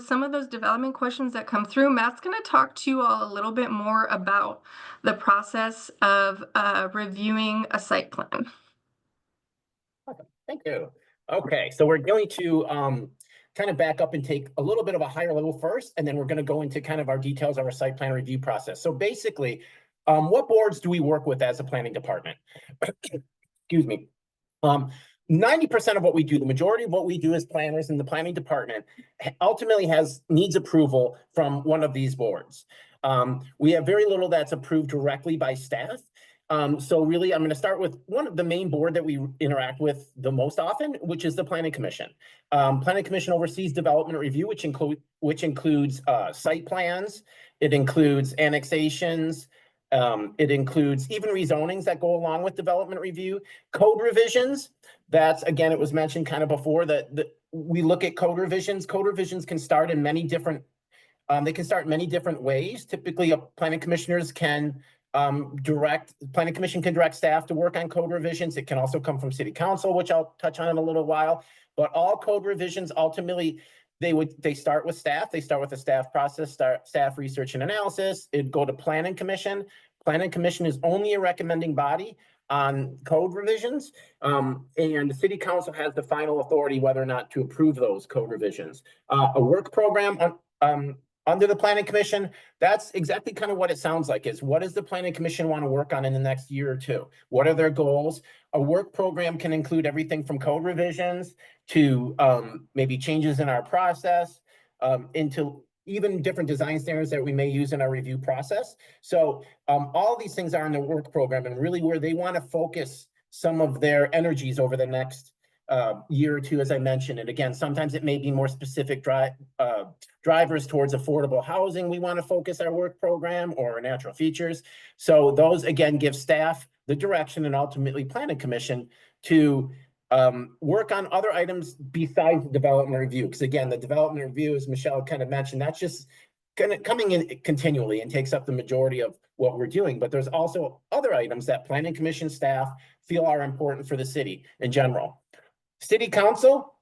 some of those development questions that come through, Matt's going to talk to you all a little bit more about the process of reviewing a site plan. Thank you. Okay, so we're going to kind of back up and take a little bit of a higher level first, and then we're going to go into kind of our details of our site plan review process. So basically, what boards do we work with as a planning department? Excuse me. 90% of what we do, the majority of what we do as planners in the planning department ultimately needs approval from one of these boards. We have very little that's approved directly by staff. So really, I'm going to start with one of the main board that we interact with the most often, which is the Planning Commission. Planning Commission oversees development review, which includes site plans. It includes annexations. It includes even rezonings that go along with development review, code revisions. That's, again, it was mentioned kind of before that we look at code revisions. Code revisions can start in many different, they can start many different ways. Typically, planning commissioners can planning commission can direct staff to work on code revisions. It can also come from city council, which I'll touch on in a little while. But all code revisions, ultimately, they start with staff. They start with the staff process, staff research and analysis. It'd go to planning commission. Planning commission is only a recommending body. on code revisions. And the city council has the final authority whether or not to approve those code revisions. A work program under the planning commission, that's exactly kind of what it sounds like, is what does the planning commission want to work on in the next year or two? What are their goals? A work program can include everything from code revisions to maybe changes in our process, into even different design standards that we may use in our review process. So all these things are in the work program, and really where they want to focus some of their energies over the next year or two, as I mentioned. And again, sometimes it may be more specific drivers towards affordable housing. We want to focus our work program, or natural features. So those, again, give staff the direction and ultimately planning commission to work on other items besides the development review. Because again, the development review, as Michelle kind of mentioned, that's just kind of coming in continually and takes up the majority of what we're doing. But there's also other items that planning commission staff feel are important for the city in general. City council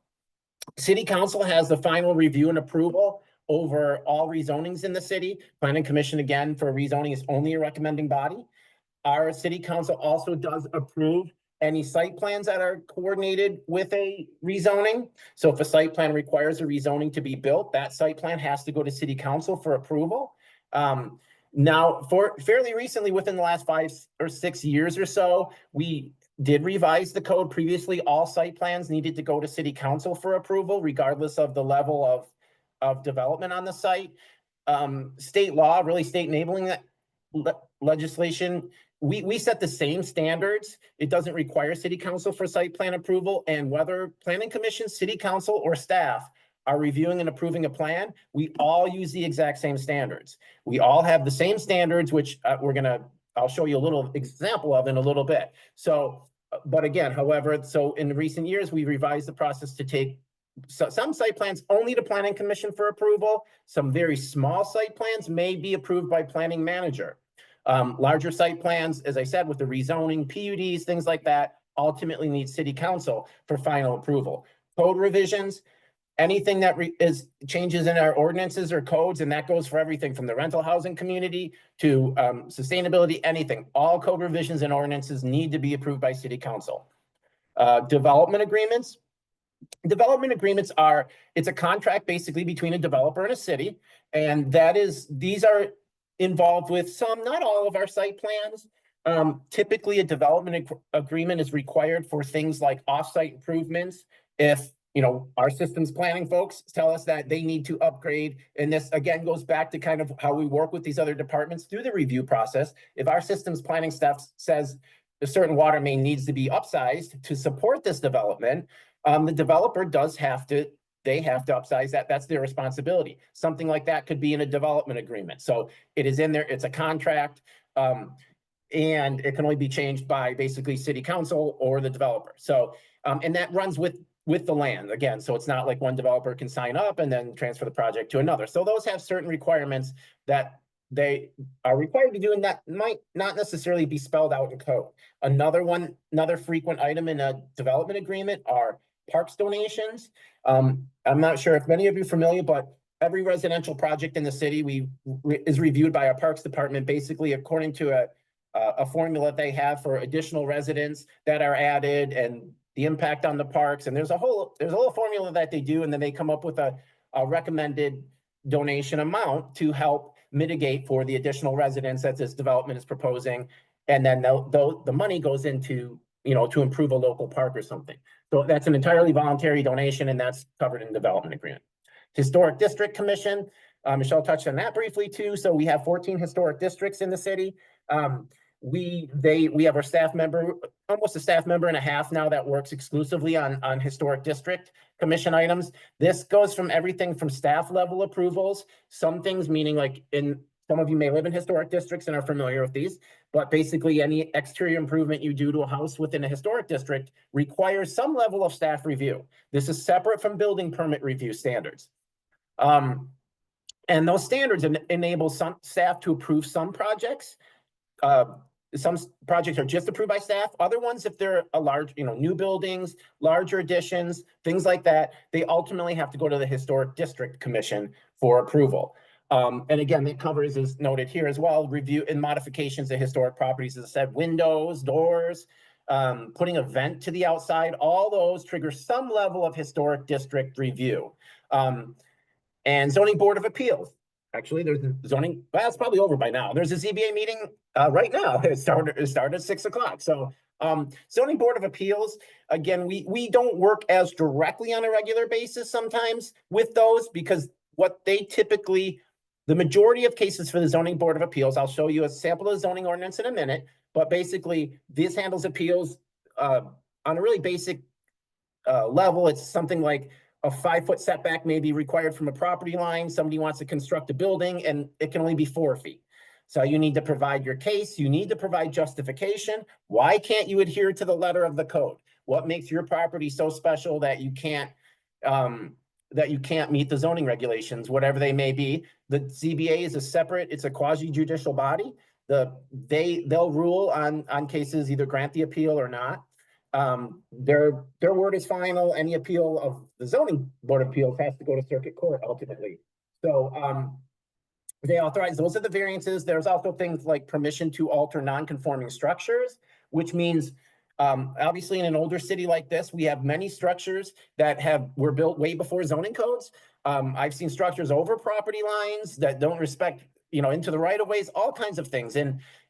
has the final review and approval over all rezonings in the city. Planning commission, again, for rezoning is only a recommending body. Our city council also does approve any site plans that are coordinated with a rezoning. So if a site plan requires a rezoning to be built, that site plan has to go to city council for approval. Now, for fairly recently, within the last 5 or 6 years or so, we did revise the code. Previously, all site plans needed to go to city council for approval, regardless of the level of development on the site. State law, really state enabling legislation, we set the same standards. It doesn't require city council for site plan approval, and whether planning commission, city council, or staff are reviewing and approving a plan, we all use the exact same standards. We all have the same standards, which I'll show you a little example of in a little bit. So, but again, however, so in recent years, we revised the process to take some site plans only to planning commission for approval. Some very small site plans may be approved by planning manager. Larger site plans, as I said, with the rezoning, PUDs, things like that, ultimately need city council for final approval. Code revisions, anything that is changes in our ordinances or codes, and that goes for everything from the rental housing community to sustainability, anything. All code revisions and ordinances need to be approved by city council. Development agreements. Development agreements it's a contract basically between a developer and a city, and these are involved with some, not all of our site plans. Typically a development agreement is required for things like off-site improvements. If our systems planning folks tell us that they need to upgrade, and this again goes back to kind of how we work with these other departments through the review process. If our systems planning staff says a certain water main needs to be upsized to support this development, the developer they have to upsize that. That's their responsibility. Something like that could be in a development agreement. So it is in there, it's a contract, and it can only be changed by basically city council or the developer. So, and that runs with the land again. So it's not like one developer can sign up and then transfer the project to another. So those have certain requirements that they are required to do, and that might not necessarily be spelled out in code. Another frequent item in a development agreement are parks donations. I'm not sure if many of you are familiar, but every residential project in the city is reviewed by our parks department, basically according to a formula they have for additional residents that are added and the impact on the parks. And there's a whole formula that they do, and then they come up with a recommended donation amount to help mitigate for the additional residents that this development is proposing. And then the money goes into to improve a local park or something. So that's an entirely voluntary donation, and that's covered in the development agreement. Historic District Commission, Michelle touched on that briefly too. So we have 14 historic districts in the city. We have our staff member, almost a staff member and a half now, that works exclusively on historic district commission items. This goes from everything from staff level approvals, some things meaning like some of you may live in historic districts and are familiar with these, but basically any exterior improvement you do to a house within a historic district requires some level of staff review. This is separate from building permit review standards. And those standards enable some staff to approve some projects. Some projects are just approved by staff. Other ones, if they're a large, new buildings, larger additions, things like that, they ultimately have to go to the Historic District Commission for approval. And again, that covers, is noted here as well, review and modifications to historic properties, as I said, windows, doors, putting a vent to the outside, all those trigger some level of historic district review. And zoning board of appeals. Actually, there's a zoning, well, it's probably over by now. There's a ZBA meeting right now. It started at 6 o'clock. So zoning board of appeals, again, we don't work as directly on a regular basis sometimes with those, because what they typically, the majority of cases for the zoning board of appeals, I'll show you a sample of the zoning ordinance in a minute, but basically this handles appeals on a really basic level. It's something like a 5-foot setback may be required from a property line. Somebody wants to construct a building and it can only be 4 feet. So you need to provide your case. You need to provide justification. Why can't you adhere to the letter of the code? What makes your property so special that you can't meet the zoning regulations, whatever they may be? The ZBA is a separate, it's a quasi-judicial body. They'll rule on cases, either grant the appeal or not. Their word is final. Any appeal of the zoning board of appeals has to go to circuit court ultimately. So they authorize, those are the variances. There's also things like permission to alter non-conforming structures, which means obviously in an older city like this, we have many structures that were built way before zoning codes. I've seen structures over property lines that don't respect, into the right of ways, all kinds of things.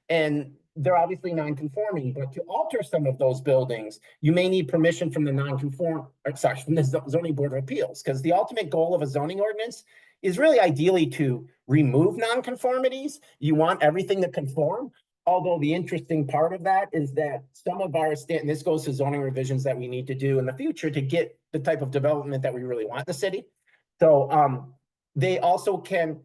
And they're obviously non-conforming, but to alter some of those buildings, you may need permission from the from the zoning board of appeals, because the ultimate goal of a zoning ordinance is really ideally to remove non-conformities. You want everything to conform. Although the interesting part of that is that some of our and this goes to zoning revisions that we need to do in the future to get the type of development that we really want in the city. So they also can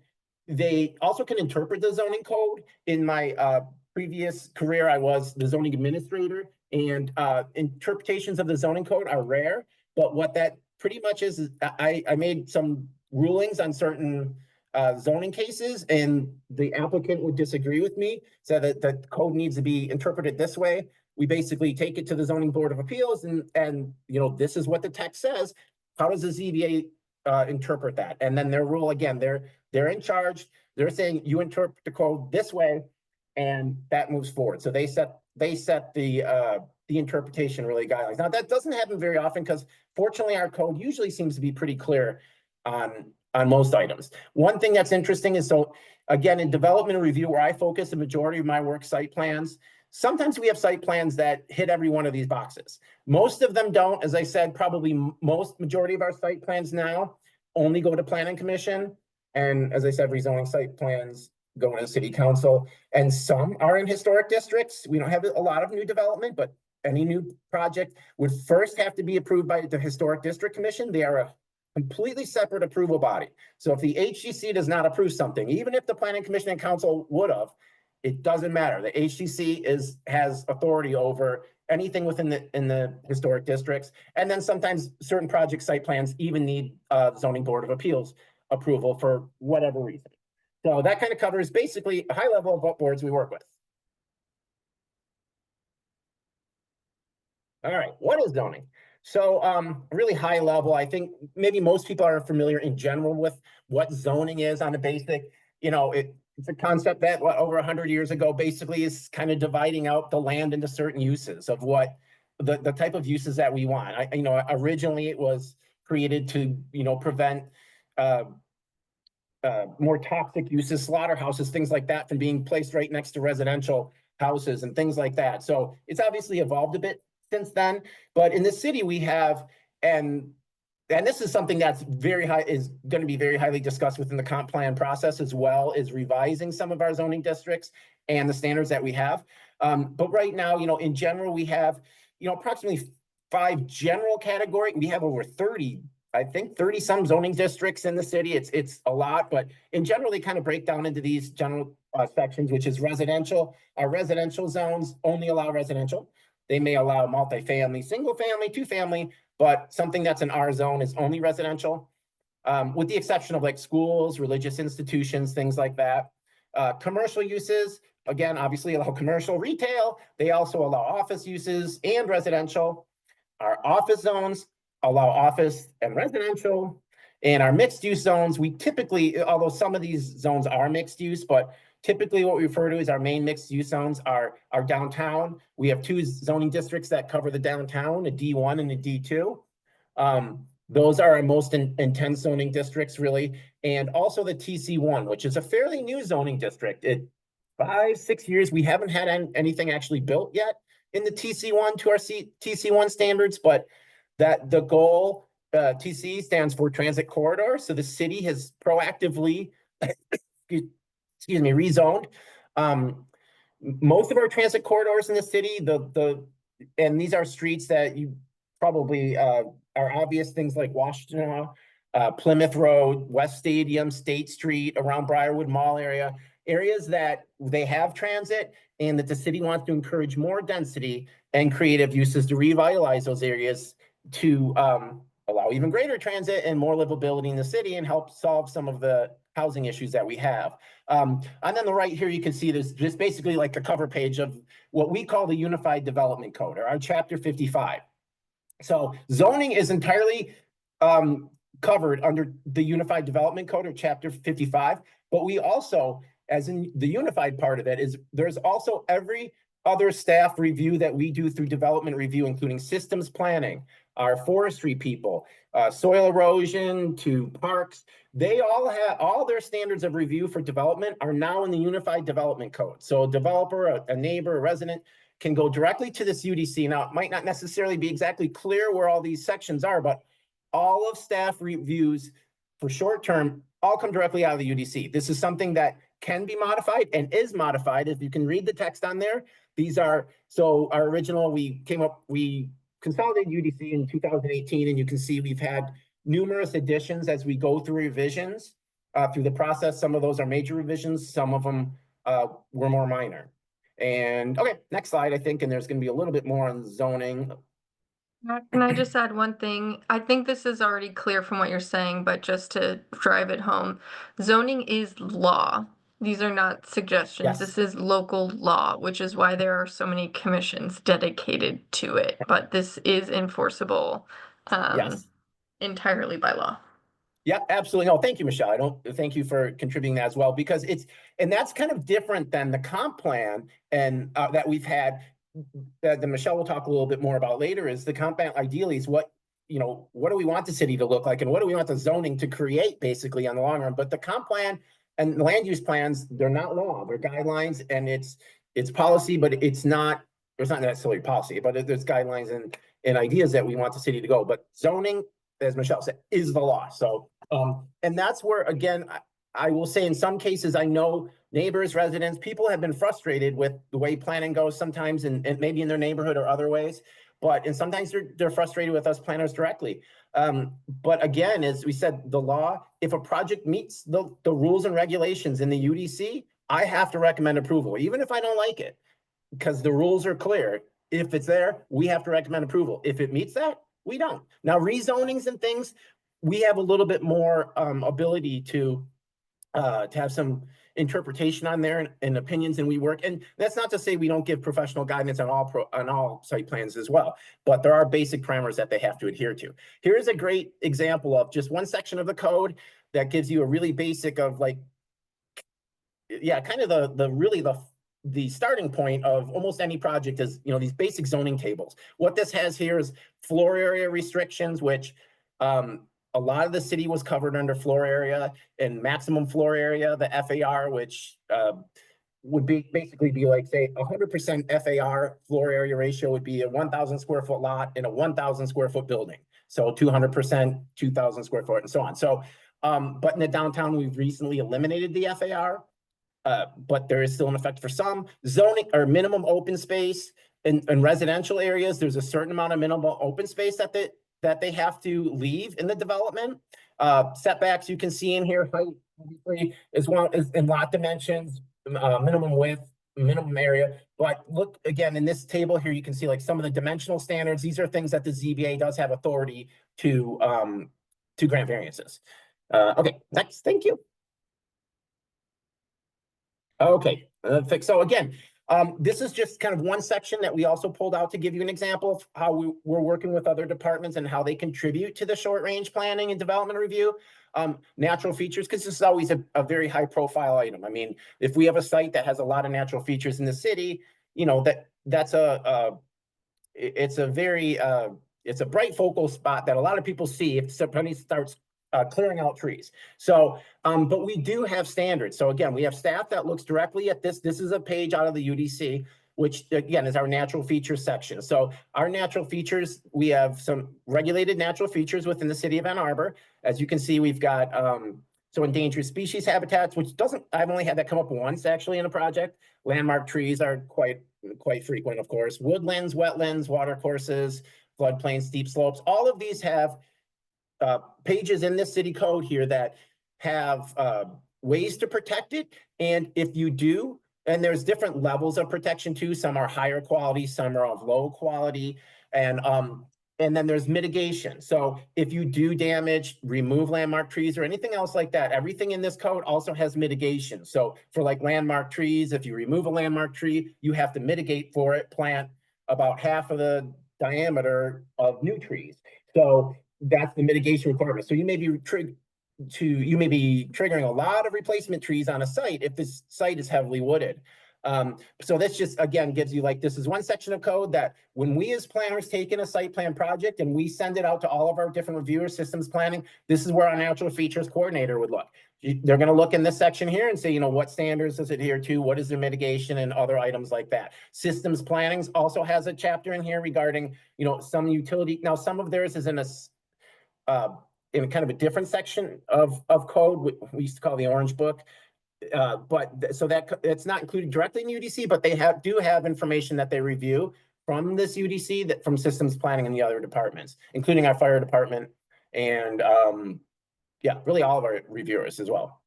interpret the zoning code. In my previous career, I was the zoning administrator, and interpretations of the zoning code are rare. But what that pretty much is I made some rulings on certain zoning cases, and the applicant would disagree with me, so that the code needs to be interpreted this way. We basically take it to the zoning board of appeals, and this is what the text says. How does the ZBA interpret that? And then their rule, again, they're in charge. They're saying you interpret the code this way, and that moves forward. So they set the interpretation really guidelines. Now that doesn't happen very often, because fortunately our code usually seems to be pretty clear on most items. One thing that's interesting is, so again, in development and review, where I focus the majority of my work, site plans, sometimes we have site plans that hit every one of these boxes. Most of them don't. As I said, probably majority of our site plans now only go to planning commission. And as I said, rezoning site plans go to the city council, and some are in historic districts. We don't have a lot of new development, but any new project would first have to be approved by the historic district commission. They are a completely separate approval body. So if the HDC does not approve something, even if the planning commission and council would have, it doesn't matter. The HDC has authority over anything within the historic districts. And then sometimes certain project site plans even need zoning board of appeals approval for whatever reason. So that kind of covers basically a high level of what boards we work with. All right, what is zoning? So really high level, I think maybe most people are familiar in general with what zoning is on a basic, it's a concept that over 100 years ago basically is kind of dividing out the land into certain uses of what the type of uses that we want. Originally it was created to, prevent more toxic uses, slaughterhouses, things like that, from being placed right next to residential houses and things like that. So it's obviously evolved a bit since then, but in the city we have, and this is something that's is going to be very highly discussed within the comp plan process, as well as revising some of our zoning districts and the standards that we have. But right now, in general, we have, approximately 5 general categories. We have over 30, I think 30 some zoning districts in the city. It's a lot, but in general, they kind of break down into these general sections, which is residential. Our residential zones only allow residential. They may allow multifamily, single family, 2-family, but something that's in our zone is only residential, with the exception of like schools, religious institutions, things like that. Commercial uses, again, obviously allow commercial, retail. They also allow office uses and residential. Our office zones allow office and residential. And our mixed use zones, we typically, although some of these zones are mixed use, but typically what we refer to as our main mixed use zones are our downtown. We have 2 zoning districts that cover the downtown, a D1 and a D2. Those are our most intense zoning districts, really. And also the TC1, which is a fairly new zoning district. 5-6 years, we haven't had anything actually built yet in the TC1 to our TC1 standards, but that the goal, TC stands for transit corridor. So the city has proactively, excuse me, rezoned most of our transit corridors in the city. And these are streets that you probably are obvious, things like Washington, Plymouth Road, West Stadium, State Street, around Briarwood Mall area, areas that they have transit and that the city wants to encourage more density and creative uses to revitalize those areas to allow even greater transit and more livability in the city and help solve some of the housing issues that we have. And on the right here, you can see there's just basically like the cover page of what we call the Unified Development Code, or our Chapter 55. So zoning is entirely covered under the Unified Development Code, or Chapter 55, but we also, as in the unified part of it, is there's also every other staff review that we do through development review, including systems planning, our forestry people, soil erosion to parks. They all have, all their standards of review for development are now in the Unified Development Code. So a developer, a neighbor, a resident can go directly to this UDC. Now, it might not necessarily be exactly clear where all these sections are, but all of staff reviews for short term all come directly out of the UDC. This is something that can be modified and is modified. If you can read the text on there, these are, so our original, we consolidated UDC in 2018, and you can see we've had numerous additions as we go through revisions through the process. Some of those are major revisions, some of them were more minor. And okay, next slide, I think, and there's going to be a little bit more on zoning. Can I just add one thing? I think this is already clear from what you're saying, but just to drive it home, zoning is law. These are not suggestions. Yes. This is local law, which is why there are so many commissions dedicated to it. But this is enforceable Yes. entirely by law. Yeah, absolutely. No, thank you, Michelle. Thank you for contributing that as well, because and that's kind of different than the comp plan and that we've had that Michelle will talk a little bit more about later. Is the comp plan ideally is what do we want the city to look like, and what do we want the zoning to create basically on the long run. But the comp plan and land use plans, they're not law, they're guidelines, and it's policy, but it's not necessarily policy, but there's guidelines and ideas that we want the city to go. But zoning, as Michelle said, is the law. So and that's where, again, I will say in some cases, I know neighbors, residents, people have been frustrated with the way planning goes sometimes, and maybe in their neighborhood or other ways, and sometimes they're frustrated with us planners directly. But again, as we said, the law, if a project meets the rules and regulations in the UDC, I have to recommend approval, even if I don't like it, because the rules are clear. If it's there, we have to recommend approval. If it meets that, we don't. Now, rezonings and things, we have a little bit more ability to have some interpretation on there and opinions, and we work. And that's not to say we don't give professional guidance on all site plans as well, but there are basic parameters that they have to adhere to. Here's a great example of just one section of the code that gives you a really basic of kind of the starting point of almost any project is, these basic zoning tables. What this has here is floor area restrictions, which a lot of the city was covered under floor area and maximum floor area, the FAR, which would basically be like, say, 100% FAR floor area ratio would be a 1,000 square foot lot in a 1,000 square foot building. So 200%, 2,000 square foot, and so on. So, but in the downtown, we've recently eliminated the FAR. But there is still an effect for some zoning or minimum open space in residential areas. There's a certain amount of minimum open space that they have to leave in the development. Setbacks you can see in here, height, obviously, as well as in lot dimensions, minimum width, minimum area. But look again in this table here, you can see like some of the dimensional standards. These are things that the ZBA does have authority to grant variances. Okay, next, thank you. Okay, so again, This is just kind of one section that we also pulled out to give you an example of how we're working with other departments and how they contribute to the short range planning and development review. Natural features, because this is always a very high profile item. I mean, if we have a site that has a lot of natural features in the city, you know, that's it's a very it's a bright focal spot that a lot of people see if somebody starts clearing out trees. So, but we do have standards. So again, we have staff that looks directly at this. This is a page out of the UDC, which again is our natural features section. So our natural features, we have some regulated natural features within the city of Ann Arbor. As you can see, we've got so endangered species habitats, which I've only had that come up once actually in a project. Landmark trees are quite frequent, of course. Woodlands, wetlands, water courses, floodplains, steep slopes. All of these have pages in this city code here that have ways to protect it. And if you do, and there's different levels of protection too. Some are higher quality, some are of low quality. And then there's mitigation. So if you do damage, remove landmark trees or anything else like that, everything in this code also has mitigation. So for like landmark trees, if you remove a landmark tree, you have to mitigate for it, plant about half of the diameter of new trees. So that's the mitigation requirement. So you may be triggering a lot of replacement trees on a site if this site is heavily wooded. So this just, again, gives you like, this is one section of code that when we as planners take in a site plan project and we send it out to all of our different reviewers, systems planning, this is where our natural features coordinator would look. They're going to look in this section here and say, you know, what standards does it adhere to? What is the mitigation and other items like that? Systems planning also has a chapter in here regarding, you know, some utility. Now, some of theirs is in kind of a different section of code. We used to call the Orange Book. So that it's not included directly in UDC, but they do have information that they review from this UDC, that from systems planning and the other departments, including our fire department and yeah, really all of our reviewers as well.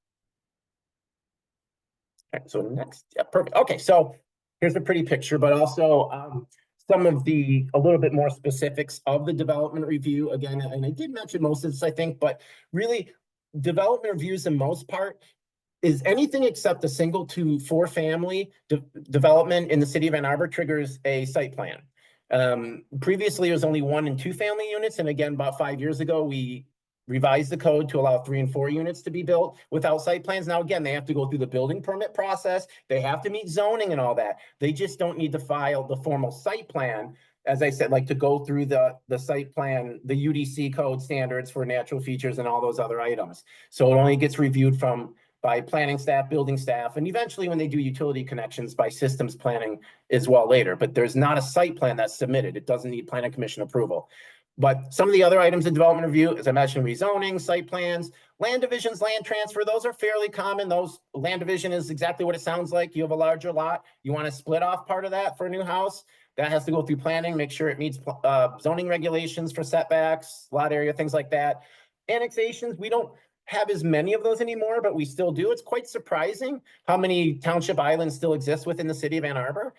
Okay, so next, yeah, perfect. Okay, so here's a pretty picture, but also some of a little bit more specifics of the development review again, and I did mention most of this, I think, but really development reviews, the most part, is anything except a single to four family development in the city of Ann Arbor triggers a site plan. Previously, it was only 1 and 2 family units. And again, about 5 years ago, we revised the code to allow 3 and 4 units to be built without site plans. Now, again, they have to go through the building permit process. They have to meet zoning and all that. They just don't need to file the formal site plan. As I said, like to go through the site plan, the UDC code standards for natural features and all those other items. So it only gets reviewed by planning staff, building staff, and eventually when they do utility connections by systems planning as well later. But there's not a site plan that's submitted. It doesn't need planning commission approval. But some of the other items in development review, as I mentioned, rezoning, site plans, land divisions, land transfer, those are fairly common. Those land division is exactly what it sounds like. You have a larger lot. You want to split off part of that for a new house. That has to go through planning, make sure it meets zoning regulations for setbacks, lot area, things like that. Annexations, we don't have as many of those anymore, but we still do. It's quite surprising how many township islands still exist within the city of Ann Arbor.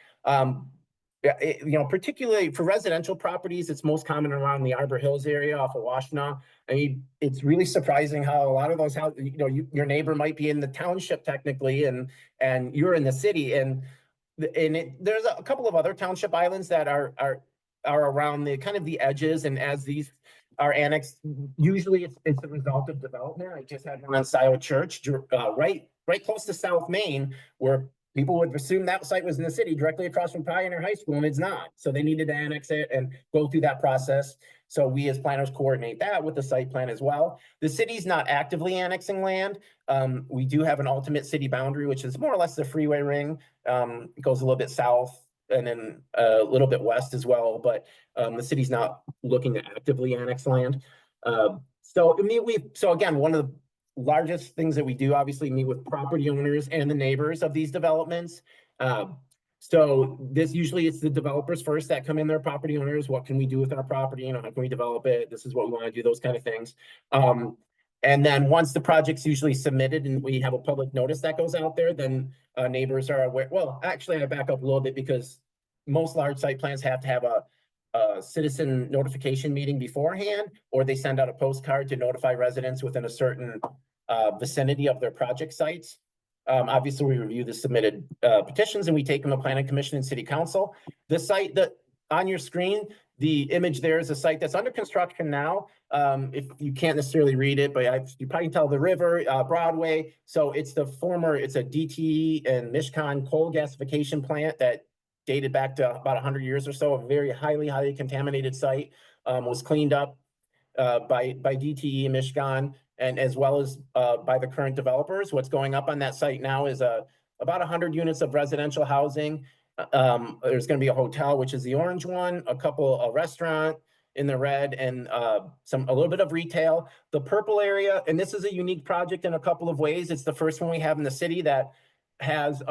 You know, particularly for residential properties, it's most common around the Arbor Hills area off of Washtenaw. I mean, it's really surprising how a lot of those houses, you know, your neighbor might be in the township technically, and you're in the city, and there's a couple of other township islands that are around the kind of the edges, and as these are annexed, usually it's a result of development. I just had one on Scioto Church, right close to South Main, where people would assume that site was in the city, directly across from Pioneer High School, and it's not. So they needed to annex it and go through that process. So we as planners coordinate that with the site plan as well. The city's not actively annexing land. We do have an ultimate city boundary, which is more or less the freeway ring. It goes a little bit south and then a little bit west as well, but the city's not looking to actively annex land. So again, one of the largest things that we do, obviously, meet with property owners and the neighbors of these developments. So this usually it's the developers first that come in, their property owners. What can we do with our property? You know, how can we develop it? This is what we want to do, those kind of things. And then once the project's usually submitted and we have a public notice that goes out there, then neighbors are aware. Well, actually, I back up a little bit because most large site plans have to have a citizen notification meeting beforehand, or they send out a postcard to notify residents within a certain vicinity of their project sites. Obviously, we review the submitted petitions and we take them to Planning Commission and City Council. The site that on your screen, the image there is a site that's under construction now. If you can't necessarily read it, but you probably can tell the river, Broadway. So it's a DTE and Mishcon coal gasification plant that dated back to about 100 years or so. A very highly contaminated site, was cleaned up by DTE and Mishcon, and as well as by the current developers. What's going up on that site now is about 100 units of residential housing. There's going to be a hotel, which is the orange one, a restaurant in the red, and a little bit of retail. The purple area, and this is a unique project in a couple of ways. It's the first one we have in the city that has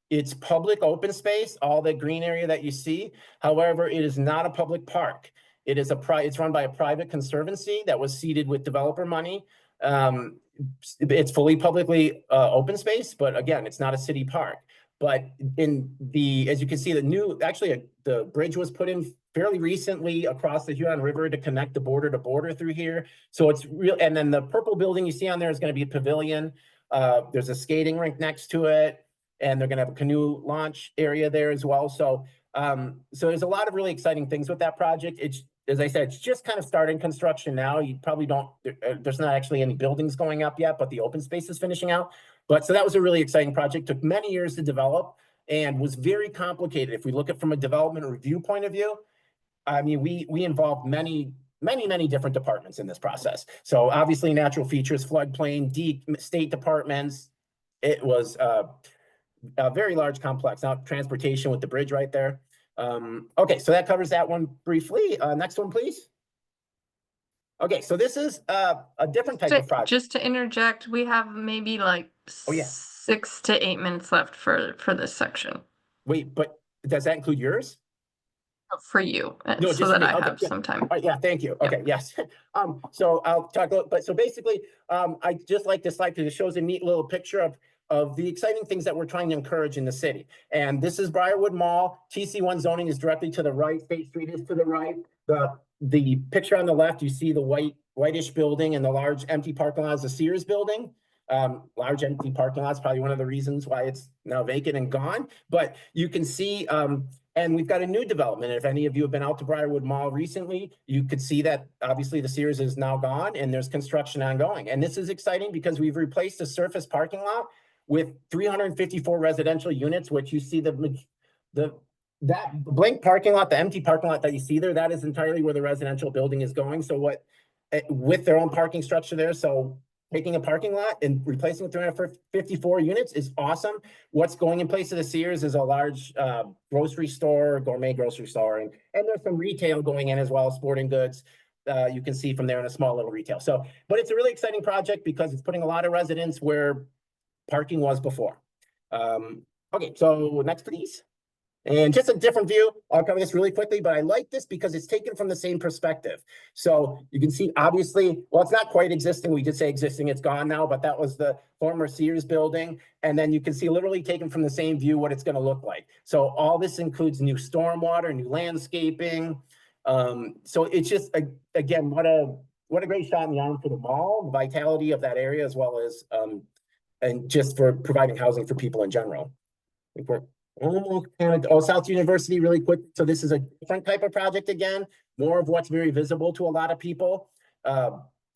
it's public open space, all the green area that you see. However, it is not a public park. It is it's run by a private conservancy that was seeded with developer money. It's fully publicly open space, but again, it's not a city park. But as you can see, the bridge was put in fairly recently across the Huron River to connect the border to border through here. So it's real. And then the purple building you see on there is going to be a pavilion. There's a skating rink next to it, and they're going to have a canoe launch area there as well. So there's a lot of really exciting things with that project. As I said, it's just kind of starting construction now. You probably there's not actually any buildings going up yet, but the open space is finishing out. So that was a really exciting project. Took many years to develop and was very complicated. If we look at from a development review point of view, I mean, we involved many different departments in this process. So obviously natural features, floodplain, state departments. It was a very large complex. Now transportation with the bridge right there. Okay, so that covers that one briefly. Next one, please. Okay, so this is a different type of project. Just to interject, we have maybe like 6 to 8 minutes left for this section. Wait, but does that include yours? For you, No, so that I have some time. All right, yeah, thank you. Okay, yes. So I'll talk a little, but so basically, I just like this slide because it shows a neat little picture of the exciting things that we're trying to encourage in the city. And this is Briarwood Mall. TC1 zoning is directly to the right. State Street is to the right. The picture on the left, you see the whitish building, and the large empty parking lot is the Sears building. Large empty parking lot is probably one of the reasons why it's now vacant and gone. But you can see, and we've got a new development. If any of you have been out to Briarwood Mall recently, you could see that obviously the Sears is now gone and there's construction ongoing. And this is exciting because we've replaced a surface parking lot with 354 residential units, which you see that blank parking lot, the empty parking lot that you see there, that is entirely where the residential building is going. So with their own parking structure there. So taking a parking lot and replacing it 354 units is awesome. What's going in place of the Sears is a large grocery store, gourmet grocery store, and there's some retail going in as well, sporting goods. You can see from there in a small little retail. So, but it's a really exciting project because it's putting a lot of residents where parking was before. Okay, so next please. And just a different view. I'll cover this really quickly, but I like this because it's taken from the same perspective. So you can see, obviously, well, it's not quite existing. We did say existing, it's gone now, but that was the former Sears building. And then you can see literally taken from the same view what it's going to look like. So all this includes new stormwater, new landscaping. So it's just, again, what a great shot in the arm for the mall, the vitality of that area, as well as, and just for providing housing for people in general. I think we're South University really quick. So this is a different type of project again, more of what's very visible to a lot of people.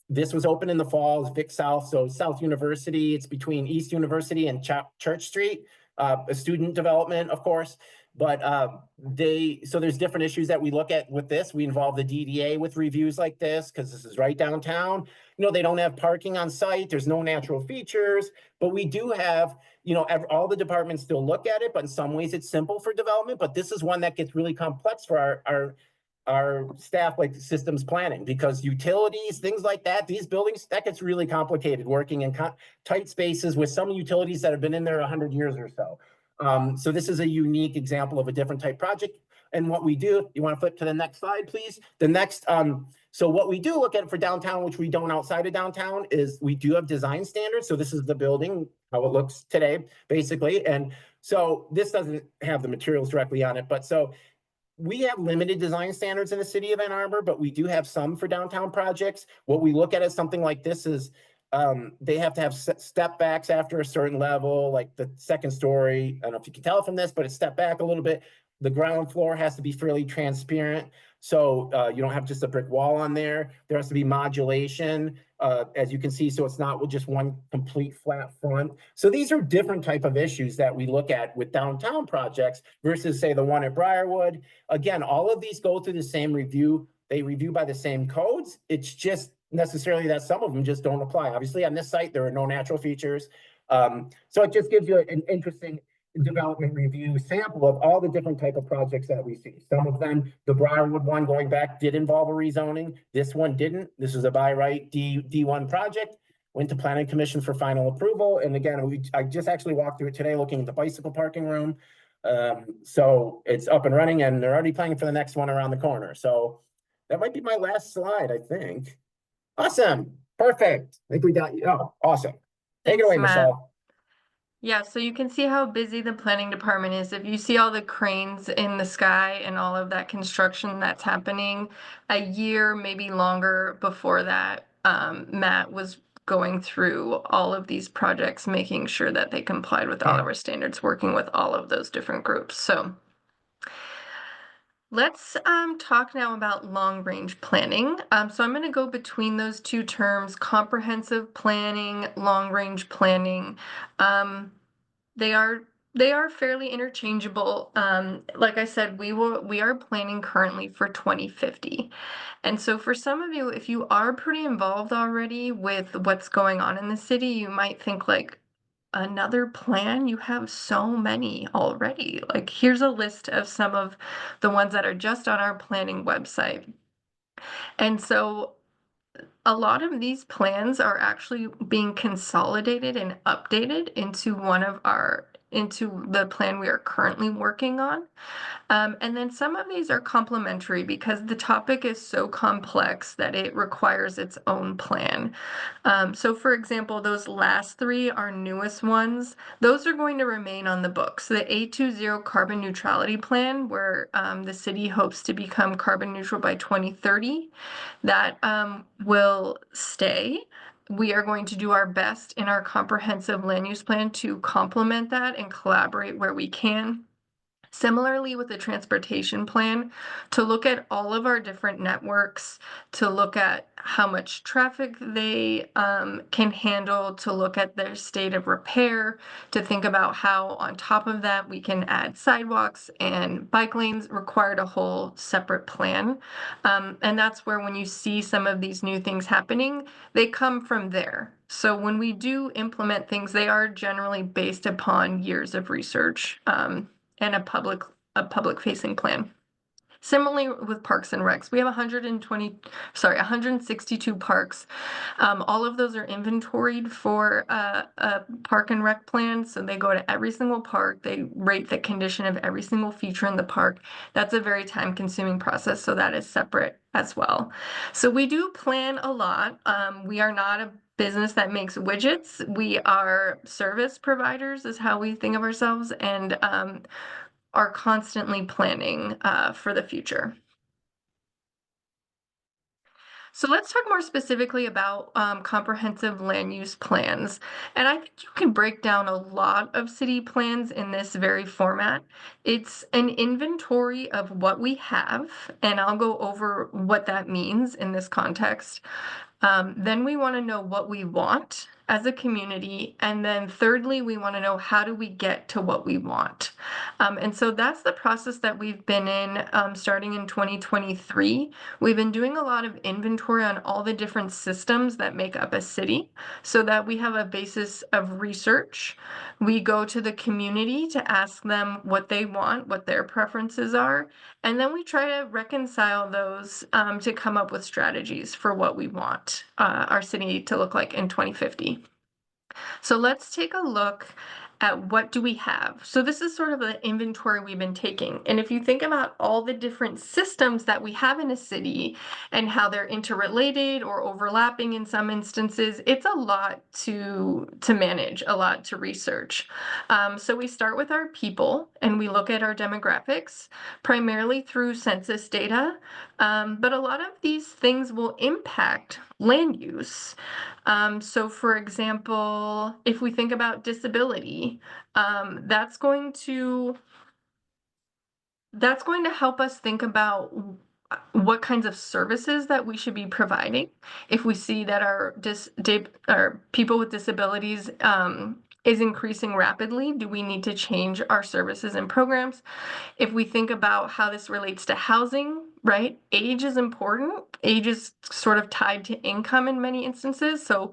This was open in the fall, Vic South. So South University, it's between East University and Church Street, a student development, of course. But so there's different issues that we look at with this. We involve the DDA with reviews like this because this is right downtown. You know, they don't have parking on site. There's no natural features, but we do have, you know, all the departments still look at it, but in some ways it's simple for development. But this is one that gets really complex for our staff, like systems planning, because utilities, things like that, these buildings, that gets really complicated working in tight spaces with some utilities that have been in there 100 years or so. So this is a unique example of a different type project. And what we do, you want to flip to the next slide, please? The next, so what we do look at for downtown, which we don't outside of downtown, is we do have design standards. So this is the building, how it looks today, basically. And so this doesn't have the materials directly on it, but so we have limited design standards in the city of Ann Arbor, but we do have some for downtown projects. What we look at as something like this is They have to have step backs after a certain level, like the second story. I don't know if you can tell from this, but it's stepped back a little bit. The ground floor has to be fairly transparent. So you don't have just a brick wall on there. There has to be modulation, as you can see, so it's not with just one complete flat front. So these are different type of issues that we look at with downtown projects versus, say, the one at Briarwood. Again, all of these go through the same review. They review by the same codes. It's just necessarily that some of them just don't apply. Obviously, on this site, there are no natural features. So it just gives you an interesting development review sample of all the different type of projects that we see. Some of them, the Briarwood one going back did involve a rezoning. This one didn't. This is a by right D1 project. Went to planning commission for final approval. And again, I just actually walked through it today looking at the bicycle parking room. So it's up and running and they're already planning for the next one around the corner. So that might be my last slide, I think. Awesome. Perfect. I think we got you. Oh, awesome. Take it Thanks, away, Matt. Michelle. Yeah, so you can see how busy the planning department is. If you see all the cranes in the sky and all of that construction that's happening, a year, maybe longer before that, Matt was going through all of these projects, making sure that they complied with all of our standards, working with all of those different groups. So let's talk now about long-range planning. So I'm going to go between those two terms, comprehensive planning, long-range planning. They are fairly interchangeable. Like I said, we are planning currently for 2050. And so for some of you, if you are pretty involved already with what's going on in the city, you might think like, another plan? You have so many already. Like, here's a list of some of the ones that are just on our planning website. And so a lot of these plans are actually being consolidated and updated into the plan we are currently working on. And then some of these are complementary because the topic is so complex that it requires its own plan. So for example, those last three, our newest ones, those are going to remain on the books. The 820 carbon neutrality plan, where the city hopes to become carbon neutral by 2030, that will stay. We are going to do our best in our comprehensive land use plan to complement that and collaborate where we can. Similarly, with the transportation plan, to look at all of our different networks, to look at how much traffic they can handle, to look at their state of repair, to think about how on top of that we can add sidewalks and bike lanes, required a whole separate plan. And that's where when you see some of these new things happening, they come from there. So when we do implement things, they are generally based upon years of research. And a public facing plan. Similarly with parks and recs, we have 162 parks. All of those are inventoried for a park and rec plan. So they go to every single park. They rate the condition of every single feature in the park. That's a very time consuming process. So that is separate as well. So we do plan a lot. We are not a business that makes widgets. We are service providers is how we think of ourselves, and are constantly planning for the future. So let's talk more specifically about comprehensive land use plans. And I think you can break down a lot of city plans in this very format. It's an inventory of what we have, and I'll go over what that means in this context. Then we want to know what we want as a community. And then thirdly, we want to know how do we get to what we want. And so that's the process that we've been in starting in 2023. We've been doing a lot of inventory on all the different systems that make up a city so that we have a basis of research. We go to the community to ask them what they want, what their preferences are, and then we try to reconcile those to come up with strategies for what we want our city to look like in 2050. So let's take a look at what do we have. So this is sort of the inventory we've been taking. And if you think about all the different systems that we have in a city and how they're interrelated or overlapping in some instances, it's a lot to manage, a lot to research. So we start with our people and we look at our demographics, primarily through census data. But a lot of these things will impact land use. So for example, if we think about disability, that's going to help us think about what kinds of services that we should be providing. If we see that our people with disabilities is increasing rapidly, do we need to change our services and programs? If we think about how this relates to housing, right? Age is important. Age is sort of tied to income in many instances. So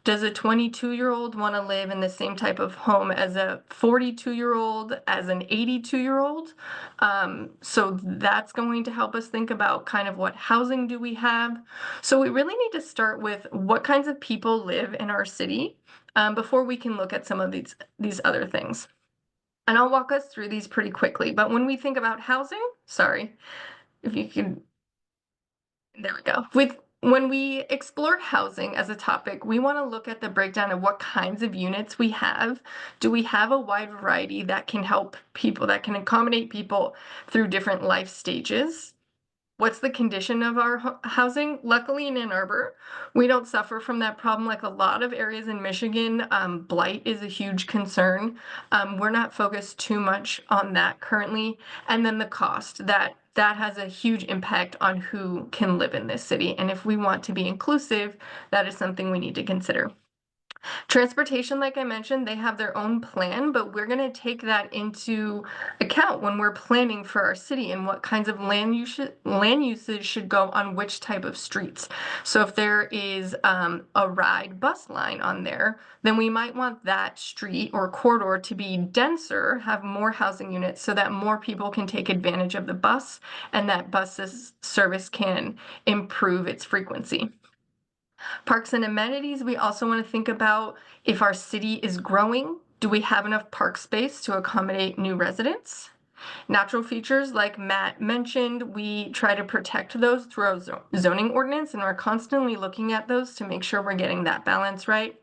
does a 22-year-old want to live in the same type of home as a 42-year-old, as an 82-year-old? So that's going to help us think about kind of what housing do we have. So we really need to start with what kinds of people live in our city before we can look at some of these other things. And I'll walk us through these pretty quickly. But when we think about housing, sorry, if you could, there we go. When we explore housing as a topic, we want to look at the breakdown of what kinds of units we have. Do we have a wide variety that can help people, that can accommodate people through different life stages? What's the condition of our housing? Luckily in Ann Arbor, we don't suffer from that problem like a lot of areas in Michigan. Blight is a huge concern. We're not focused too much on that currently. And then the cost, that has a huge impact on who can live in this city. And if we want to be inclusive, that is something we need to consider. Transportation, like I mentioned, they have their own plan, but we're going to take that into account when we're planning for our city and what kinds of land usage should go on which type of streets. So if there is a ride bus line on there, then we might want that street or corridor to be denser, have more housing units so that more people can take advantage of the bus and that bus service can improve its frequency. Parks and amenities, we also want to think about if our city is growing, do we have enough park space to accommodate new residents? Natural features, like Matt mentioned, we try to protect those through our zoning ordinance, and we're constantly looking at those to make sure we're getting that balance right.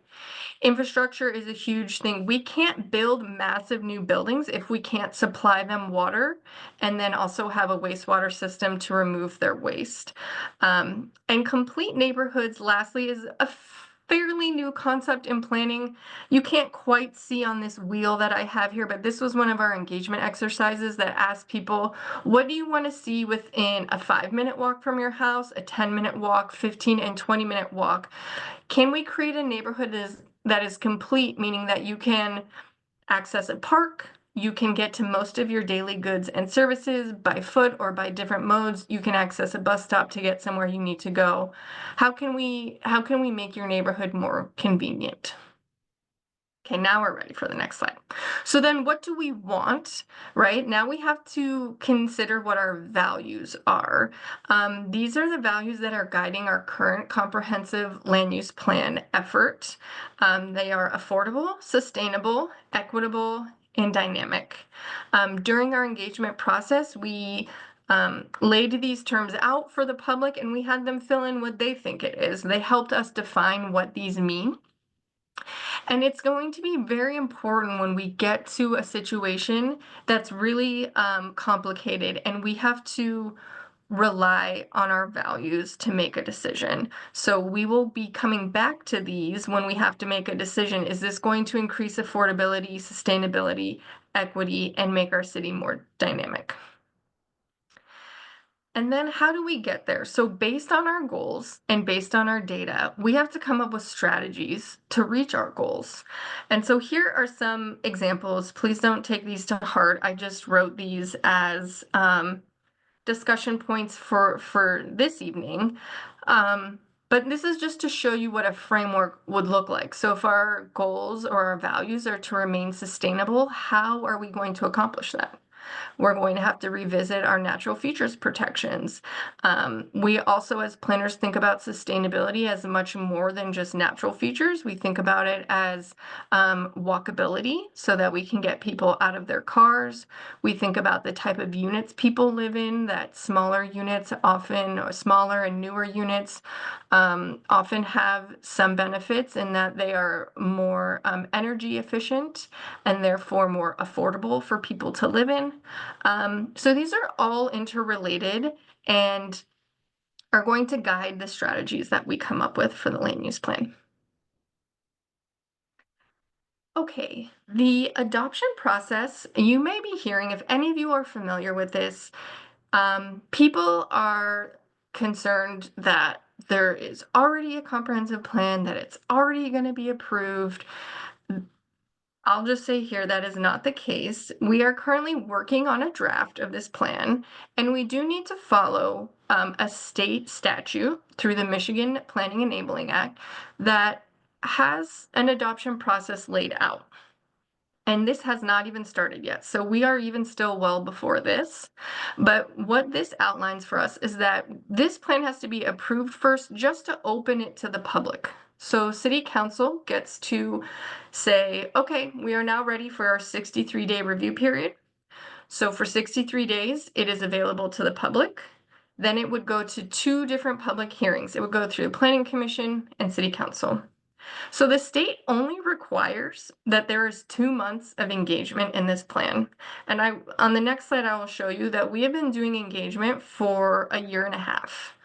Infrastructure is a huge thing. We can't build massive new buildings if we can't supply them water and then also have a wastewater system to remove their waste. And complete neighborhoods, lastly, is a fairly new concept in planning. You can't quite see on this wheel that I have here, but this was one of our engagement exercises that asked people, what do you want to see within a 5-minute walk from your house, a 10-minute walk, 15 and 20-minute walk? Can we create a neighborhood that is complete, meaning that you can access a park, you can get to most of your daily goods and services by foot or by different modes, you can access a bus stop to get somewhere you need to go. How can we make your neighborhood more convenient? Okay, now we're ready for the next slide. So then what do we want, right? Now we have to consider what our values are. These are the values that are guiding our current comprehensive land use plan effort. They are affordable, sustainable, equitable, and dynamic. During our engagement process, we laid these terms out for the public and we had them fill in what they think it is. They helped us define what these mean. And it's going to be very important when we get to a situation that's really complicated and we have to rely on our values to make a decision. So we will be coming back to these when we have to make a decision. Is this going to increase affordability, sustainability, equity, and make our city more dynamic? And then how do we get there? So based on our goals and based on our data, we have to come up with strategies to reach our goals. And so here are some examples. Please don't take these to heart. I just wrote these as discussion points for this evening. But this is just to show you what a framework would look like. So if our goals or our values are to remain sustainable, how are we going to accomplish that? We're going to have to revisit our natural features protections. We also, as planners, think about sustainability as much more than just natural features. We think about it as walkability so that we can get people out of their cars. We think about the type of units people live in, that smaller units often, or smaller and newer units often have some benefits in that they are more energy efficient and therefore more affordable for people to live in. So these are all interrelated and are going to guide the strategies that we come up with for the land use plan. Okay, the adoption process, you may be hearing, if any of you are familiar with this, people are concerned that there is already a comprehensive plan, that it's already going to be approved. I'll just say here that is not the case. We are currently working on a draft of this plan, and we do need to follow a state statute through the Michigan Planning Enabling Act that has an adoption process laid out. And this has not even started yet. So we are even still well before this. But what this outlines for us is that this plan has to be approved first just to open it to the public. So city council gets to say, okay, we are now ready for our 63-day review period. So for 63 days, it is available to the public. Then it would go to 2 different public hearings. It would go through the Planning Commission and City Council. So the state only requires that there is 2 months of engagement in this plan. And on the next slide, I will show you that we have been doing engagement for a year and a half.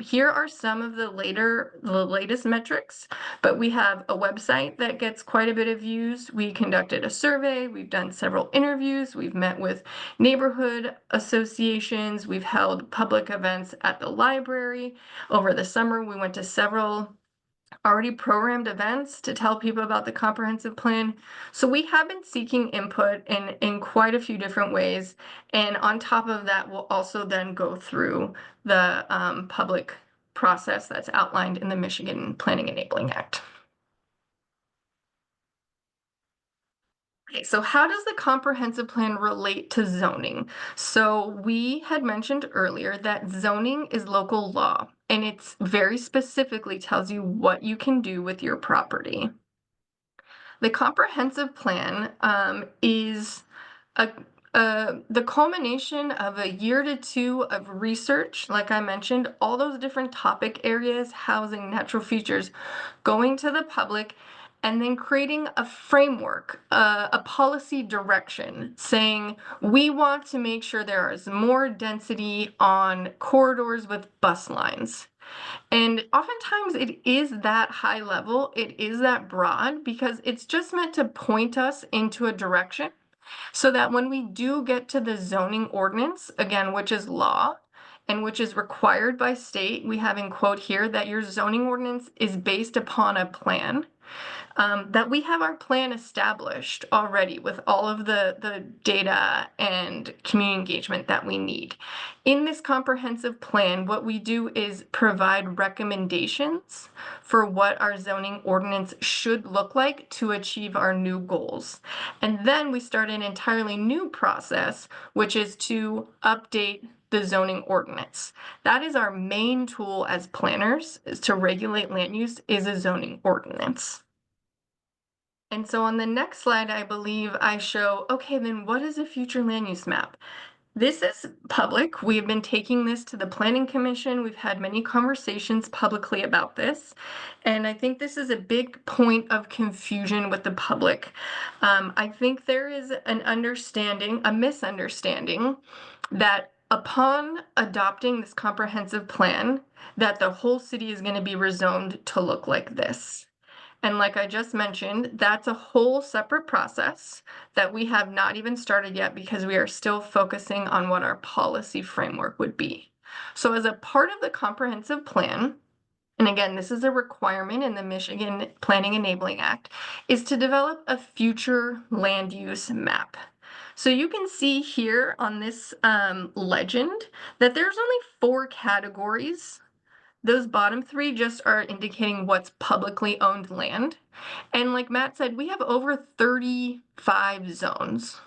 Here are some of the latest metrics, but we have a website that gets quite a bit of views. We conducted a survey, we've done several interviews, we've met with neighborhood associations, we've held public events at the library. Over the summer, we went to several already programmed events to tell people about the comprehensive plan. So we have been seeking input in quite a few different ways. And on top of that, we'll also then go through the public process that's outlined in the Michigan Planning Enabling Act. Okay, so how does the comprehensive plan relate to zoning? So we had mentioned earlier that zoning is local law, and it's very specifically tells you what you can do with your property. The comprehensive plan is the culmination of a year to 2 of research, like I mentioned, all those different topic areas, housing, natural features, going to the public, and then creating a framework, a policy direction saying we want to make sure there is more density on corridors with bus lines. And oftentimes it is that high level, it is that broad, because it's just meant to point us into a direction so that when we do get to the zoning ordinance, again, which is law, and which is required by state, we have in quote here that your zoning ordinance is based upon a plan. That we have our plan established already with all of the data and community engagement that we need. In this comprehensive plan, what we do is provide recommendations for what our zoning ordinance should look like to achieve our new goals. And then we start an entirely new process, which is to update the zoning ordinance. That is our main tool as planners, is to regulate land use, is a zoning ordinance. And so on the next slide, I believe I show, okay, then what is a future land use map? This is public. We have been taking this to the Planning Commission. We've had many conversations publicly about this. And I think this is a big point of confusion with the public. I think there is a misunderstanding that upon adopting this comprehensive plan, that the whole city is going to be rezoned to look like this. And like I just mentioned, that's a whole separate process that we have not even started yet because we are still focusing on what our policy framework would be. So as a part of the comprehensive plan, and again, this is a requirement in the Michigan Planning Enabling Act, is to develop a future land use map. So you can see here on this legend that there's only 4 categories. Those bottom 3 just are indicating what's publicly owned land. And like Matt said, we have over 35 zones.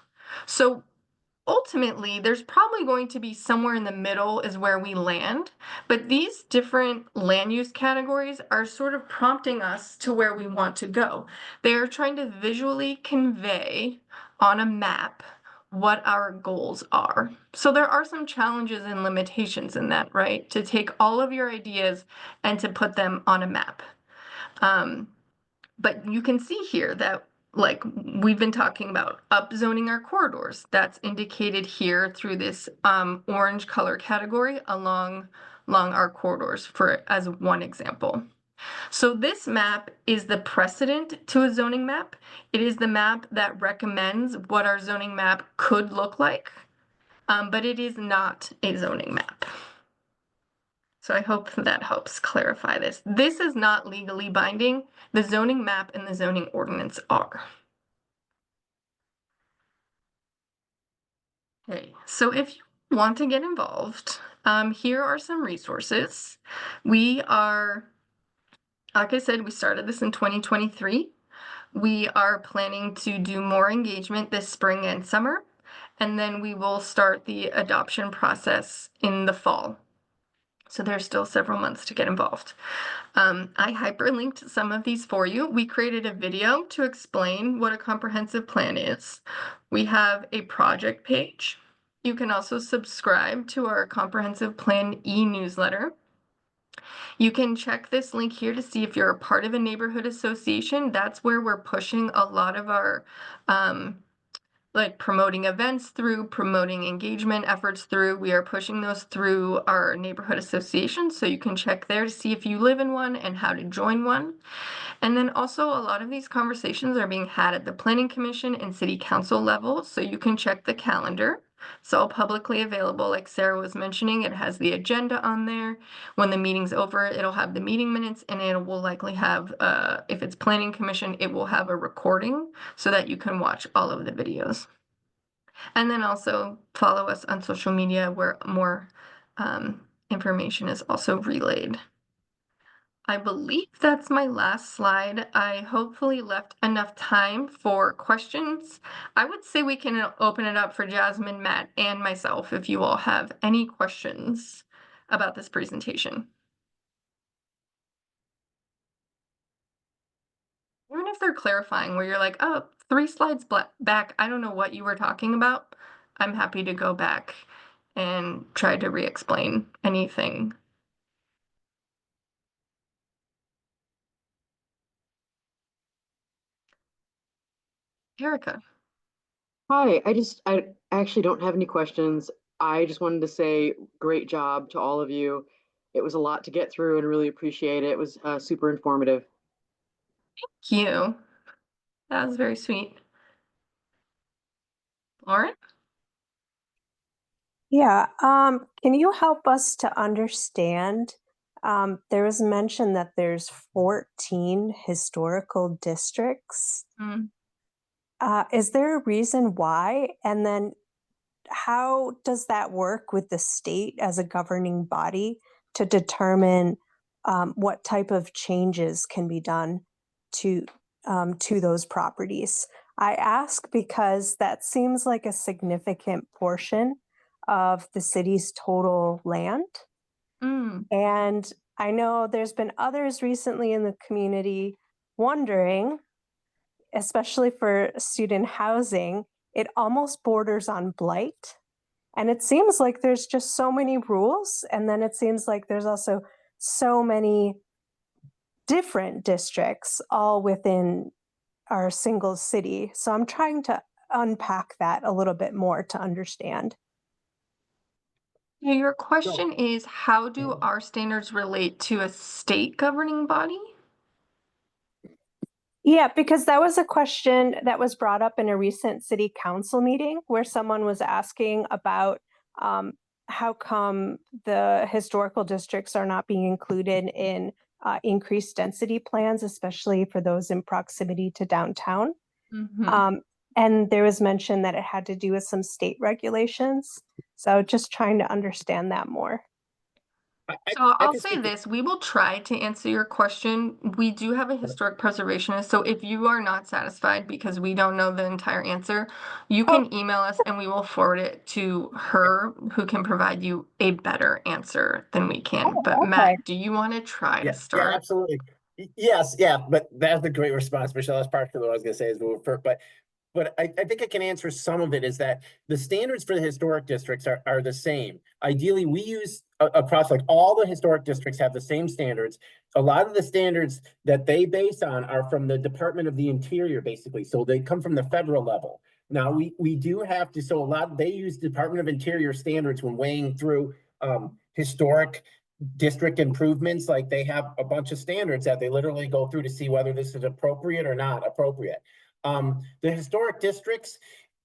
So ultimately, there's probably going to be somewhere in the middle is where we land. But these different land use categories are sort of prompting us to where we want to go. They are trying to visually convey on a map what our goals are. So there are some challenges and limitations in that, right? To take all of your ideas and to put them on a map. But you can see here that like we've been talking about upzoning our corridors. That's indicated here through this orange color category along our corridors as one example. So this map is the precedent to a zoning map. It is the map that recommends what our zoning map could look like, but it is not a zoning map. So I hope that helps clarify this. This is not legally binding. The zoning map and the zoning ordinance are. Okay, so if you want to get involved, here are some resources. We are, like I said, we started this in 2023. We are planning to do more engagement this spring and summer, and then we will start the adoption process in the fall. So there's still several months to get involved. I hyperlinked some of these for you. We created a video to explain what a comprehensive plan is. We have a project page. You can also subscribe to our comprehensive plan e-newsletter. You can check this link here to see if you're a part of a neighborhood association. That's where we're pushing a lot of our like promoting events through, promoting engagement efforts through. We are pushing those through our neighborhood association, so you can check there to see if you live in one and how to join one. And then also a lot of these conversations are being had at the planning commission and city council level, so you can check the calendar. It's all publicly available, like Sarah was mentioning. It has the agenda on there. When the meeting's over, it'll have the meeting minutes, and it will likely have, if it's planning commission, it will have a recording so that you can watch all of the videos. And then also follow us on social media where more information is also relayed. I believe that's my last slide. I hopefully left enough time for questions. I would say we can open it up for Jasmine, Matt, and myself if you all have any questions about this presentation. Even if they're clarifying where you're like, oh, 3 slides back, I don't know what you were talking about. I'm happy to go back and try to re-explain anything. Erica. Hi, I actually don't have any questions. I just wanted to say great job to all of you. It was a lot to get through and really appreciate it. It was super informative. Thank you. That was very sweet. Lauren? Yeah, can you help us to understand? There was mention that there's 14 historical districts. Mm. Is there a reason why? And then how does that work with the state as a governing body to determine what type of changes can be done to those properties? I ask because that seems like a significant portion of the city's total land. Mm. And I know there's been others recently in the community wondering, especially for student housing, it almost borders on blight. And it seems like there's just so many rules. And then it seems like there's also so many different districts all within our single city. So I'm trying to unpack that a little bit more to understand. Yeah, your question is, how do our standards relate to a state governing body? Yeah, because that was a question that was brought up in a recent city council meeting where someone was asking about how come the historical districts are not being included in increased density plans, especially for those in proximity to downtown. Mm-hmm. And there was mention that it had to do with some state regulations. So just trying to understand that more. So I'll can say speak to- this, we will try to answer your question. We do have a historic preservationist, so if you are not satisfied because we don't know the entire answer, you can email us and we will forward it to her, who can provide you a better answer than we can. But okay. Matt, do you want to try to Yeah, start? absolutely. Yes, yeah, but that's a great response, Michelle. That's partially what I was gonna say is but I think I can answer some of it is that the standards for the historic districts are the same. Ideally, we use across like all the historic districts have the same standards. A lot of the standards that they base on are from the Department of the Interior, basically. So they come from the federal level. Now we do have to, so a lot, they use Department of Interior standards when weighing through historic district improvements, like they have a bunch of standards that they literally go through to see whether this is appropriate or not appropriate. The historic districts,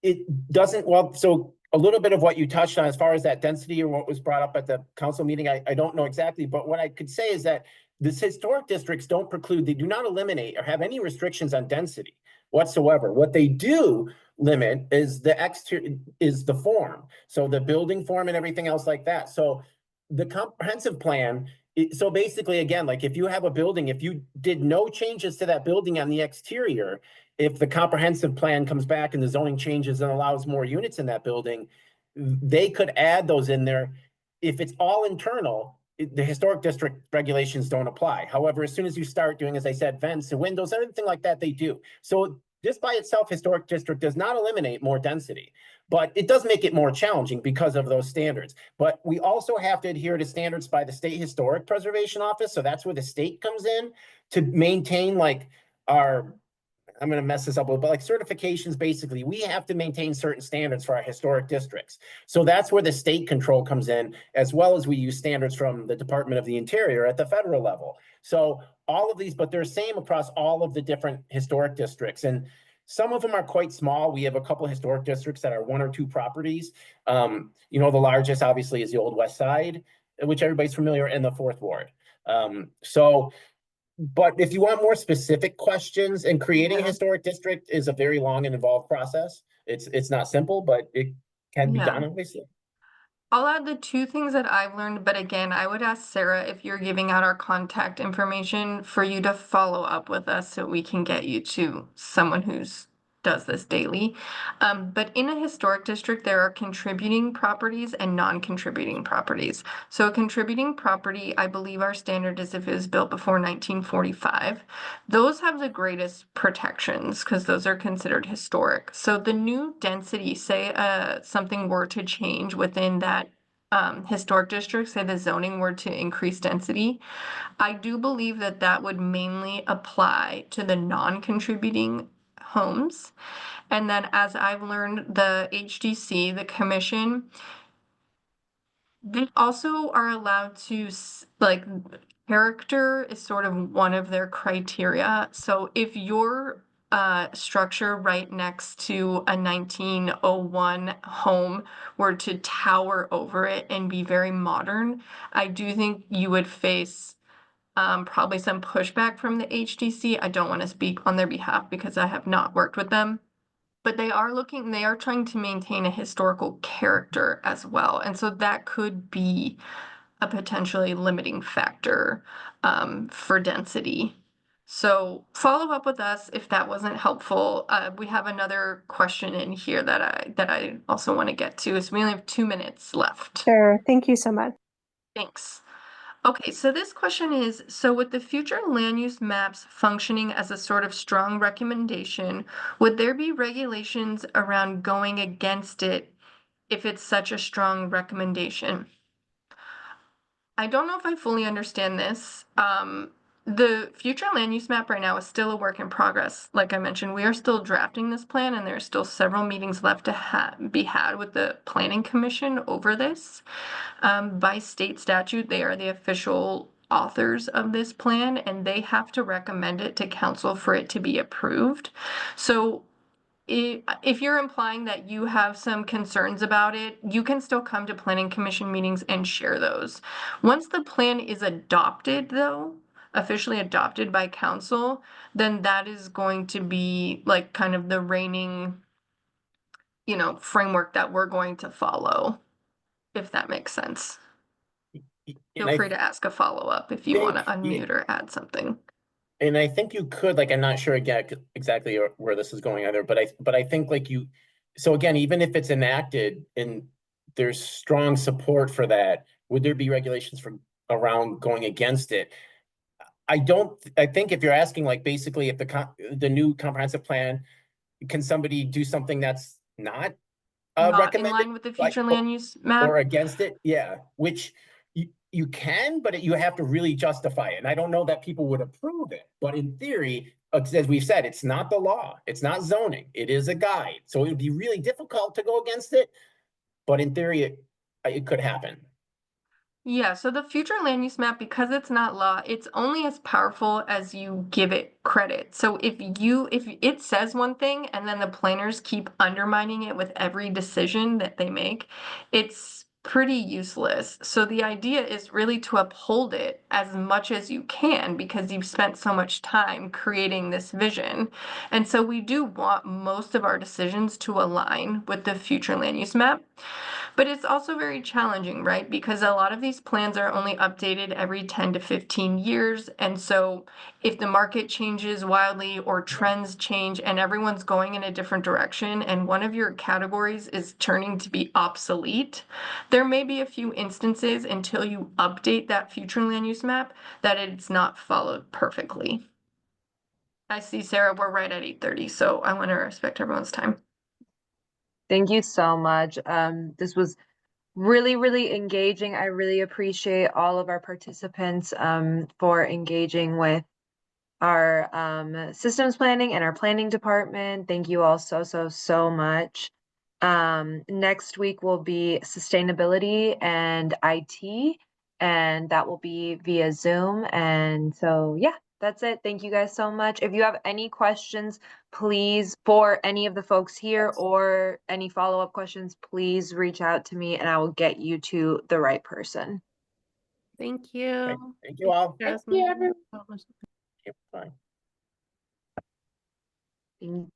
it doesn't, well, so a little bit of what you touched on as far as that density or what was brought up at the council meeting, I don't know exactly, but what I could say is that this historic districts don't preclude, they do not eliminate or have any restrictions on density whatsoever. What they do limit is the exterior, is the form. So the building form and everything else like that. So the comprehensive plan, so basically, again, like if you have a building, if you did no changes to that building on the exterior, if the comprehensive plan comes back and the zoning changes and allows more units in that building, they could add those in there. If it's all internal, the historic district regulations don't apply. However, as soon as you start doing, as I said, vents and windows, everything like that, they do. So this by itself, historic district does not eliminate more density, but it does make it more challenging because of those standards. But we also have to adhere to standards by the State Historic Preservation Office. So that's where the state comes in to maintain like our, I'm going to mess this up a little, but like certifications, basically, we have to maintain certain standards for our historic districts. So that's where the state control comes in, as well as we use standards from the Department of the Interior at the federal level. So all of these, but they're same across all of the different historic districts. And some of them are quite small. We have a couple of historic districts that are 1 or 2 properties. The largest obviously is the Old West Side, which everybody's familiar, in the 4th Ward. But if you want more specific questions, and creating a historic district is a very long and involved process. It's not simple, but it can be done, obviously. I'll add the 2 things that I've learned, but again, I would ask Sarah, if you're giving out our contact information, for you to follow up with us so we can get you to someone who's does this daily. But in a historic district, there are contributing properties and non-contributing properties. So a contributing property, I believe our standard is if it was built before 1945. Those have the greatest protections because those are considered historic. So the new density, say something were to change within that historic district, say the zoning were to increase density, I do believe that that would mainly apply to the non-contributing homes. And then as I've learned, the HDC, the commission, they also are allowed to, like, character is sort of one of their criteria. So if your structure right next to a 1901 home were to tower over it and be very modern, I do think you would face probably some pushback from the HDC. I don't want to speak on their behalf because I have not worked with them, but they are trying to maintain a historical character as well. And so that could be a potentially limiting factor for density. So follow up with us if that wasn't helpful. We have another question in here that I also want to get to. So we only have 2 minutes left. Sure. Thank you so much. Thanks. Okay, so this question is, so with the future land use maps functioning as a sort of strong recommendation, would there be regulations around going against it if it's such a strong recommendation? I don't know if I fully understand this. The future land use map right now is still a work in progress. Like I mentioned, we are still drafting this plan, and there are still several meetings left to be had with the Planning Commission over this. By state statute, they are the official authors of this plan, and they have to recommend it to council for it to be approved. So if you're implying that you have some concerns about it, you can still come to Planning Commission meetings and share those. Once the plan is adopted, though, officially adopted by council, then that is going to be like kind of the reigning, framework that we're going to follow, if that makes sense. Feel free to ask a follow-up if you want to unmute or add something. And I think you could, like, I'm not sure again exactly where this is going either, but I think like so again, even if it's enacted and there's strong support for that, would there be regulations around going against it? I think if you're asking, like, basically if the new comprehensive plan, can somebody do something that's not recommended? In line with the future land use map? Or against it? Yeah, which you can, but you have to really justify it. And I don't know that people would approve it, but in theory, as we've said, it's not the law. It's not zoning. It is a guide. So it would be really difficult to go against it, but in theory, it could happen. Yeah, so the future land use map, because it's not law, it's only as powerful as you give it credit. So if it says one thing and then the planners keep undermining it with every decision that they make, it's pretty useless. So the idea is really to uphold it as much as you can because you've spent so much time creating this vision. And so we do want most of our decisions to align with the future land use map. But it's also very challenging, right? Because a lot of these plans are only updated every 10 to 15 years. And so if the market changes wildly or trends change and everyone's going in a different direction and one of your categories is turning to be obsolete, there may be a few instances until you update that future land use map that it's not followed perfectly. I see, Sarah, we're right at 8:30, so I want to respect everyone's time. Thank you so much. This was really, really engaging. I really appreciate all of our participants for engaging with our systems planning and our planning department. Thank you all so much. Next week will be sustainability and IT, and that will be via Zoom. And so, yeah, that's it. Thank you guys so much. If you have any questions, please, for any of the folks here or any follow-up questions, please reach out to me and I will get you to the right person. Thank you. Okay, thank you all. Jasmine. everyone. Yep, bye. Thank you.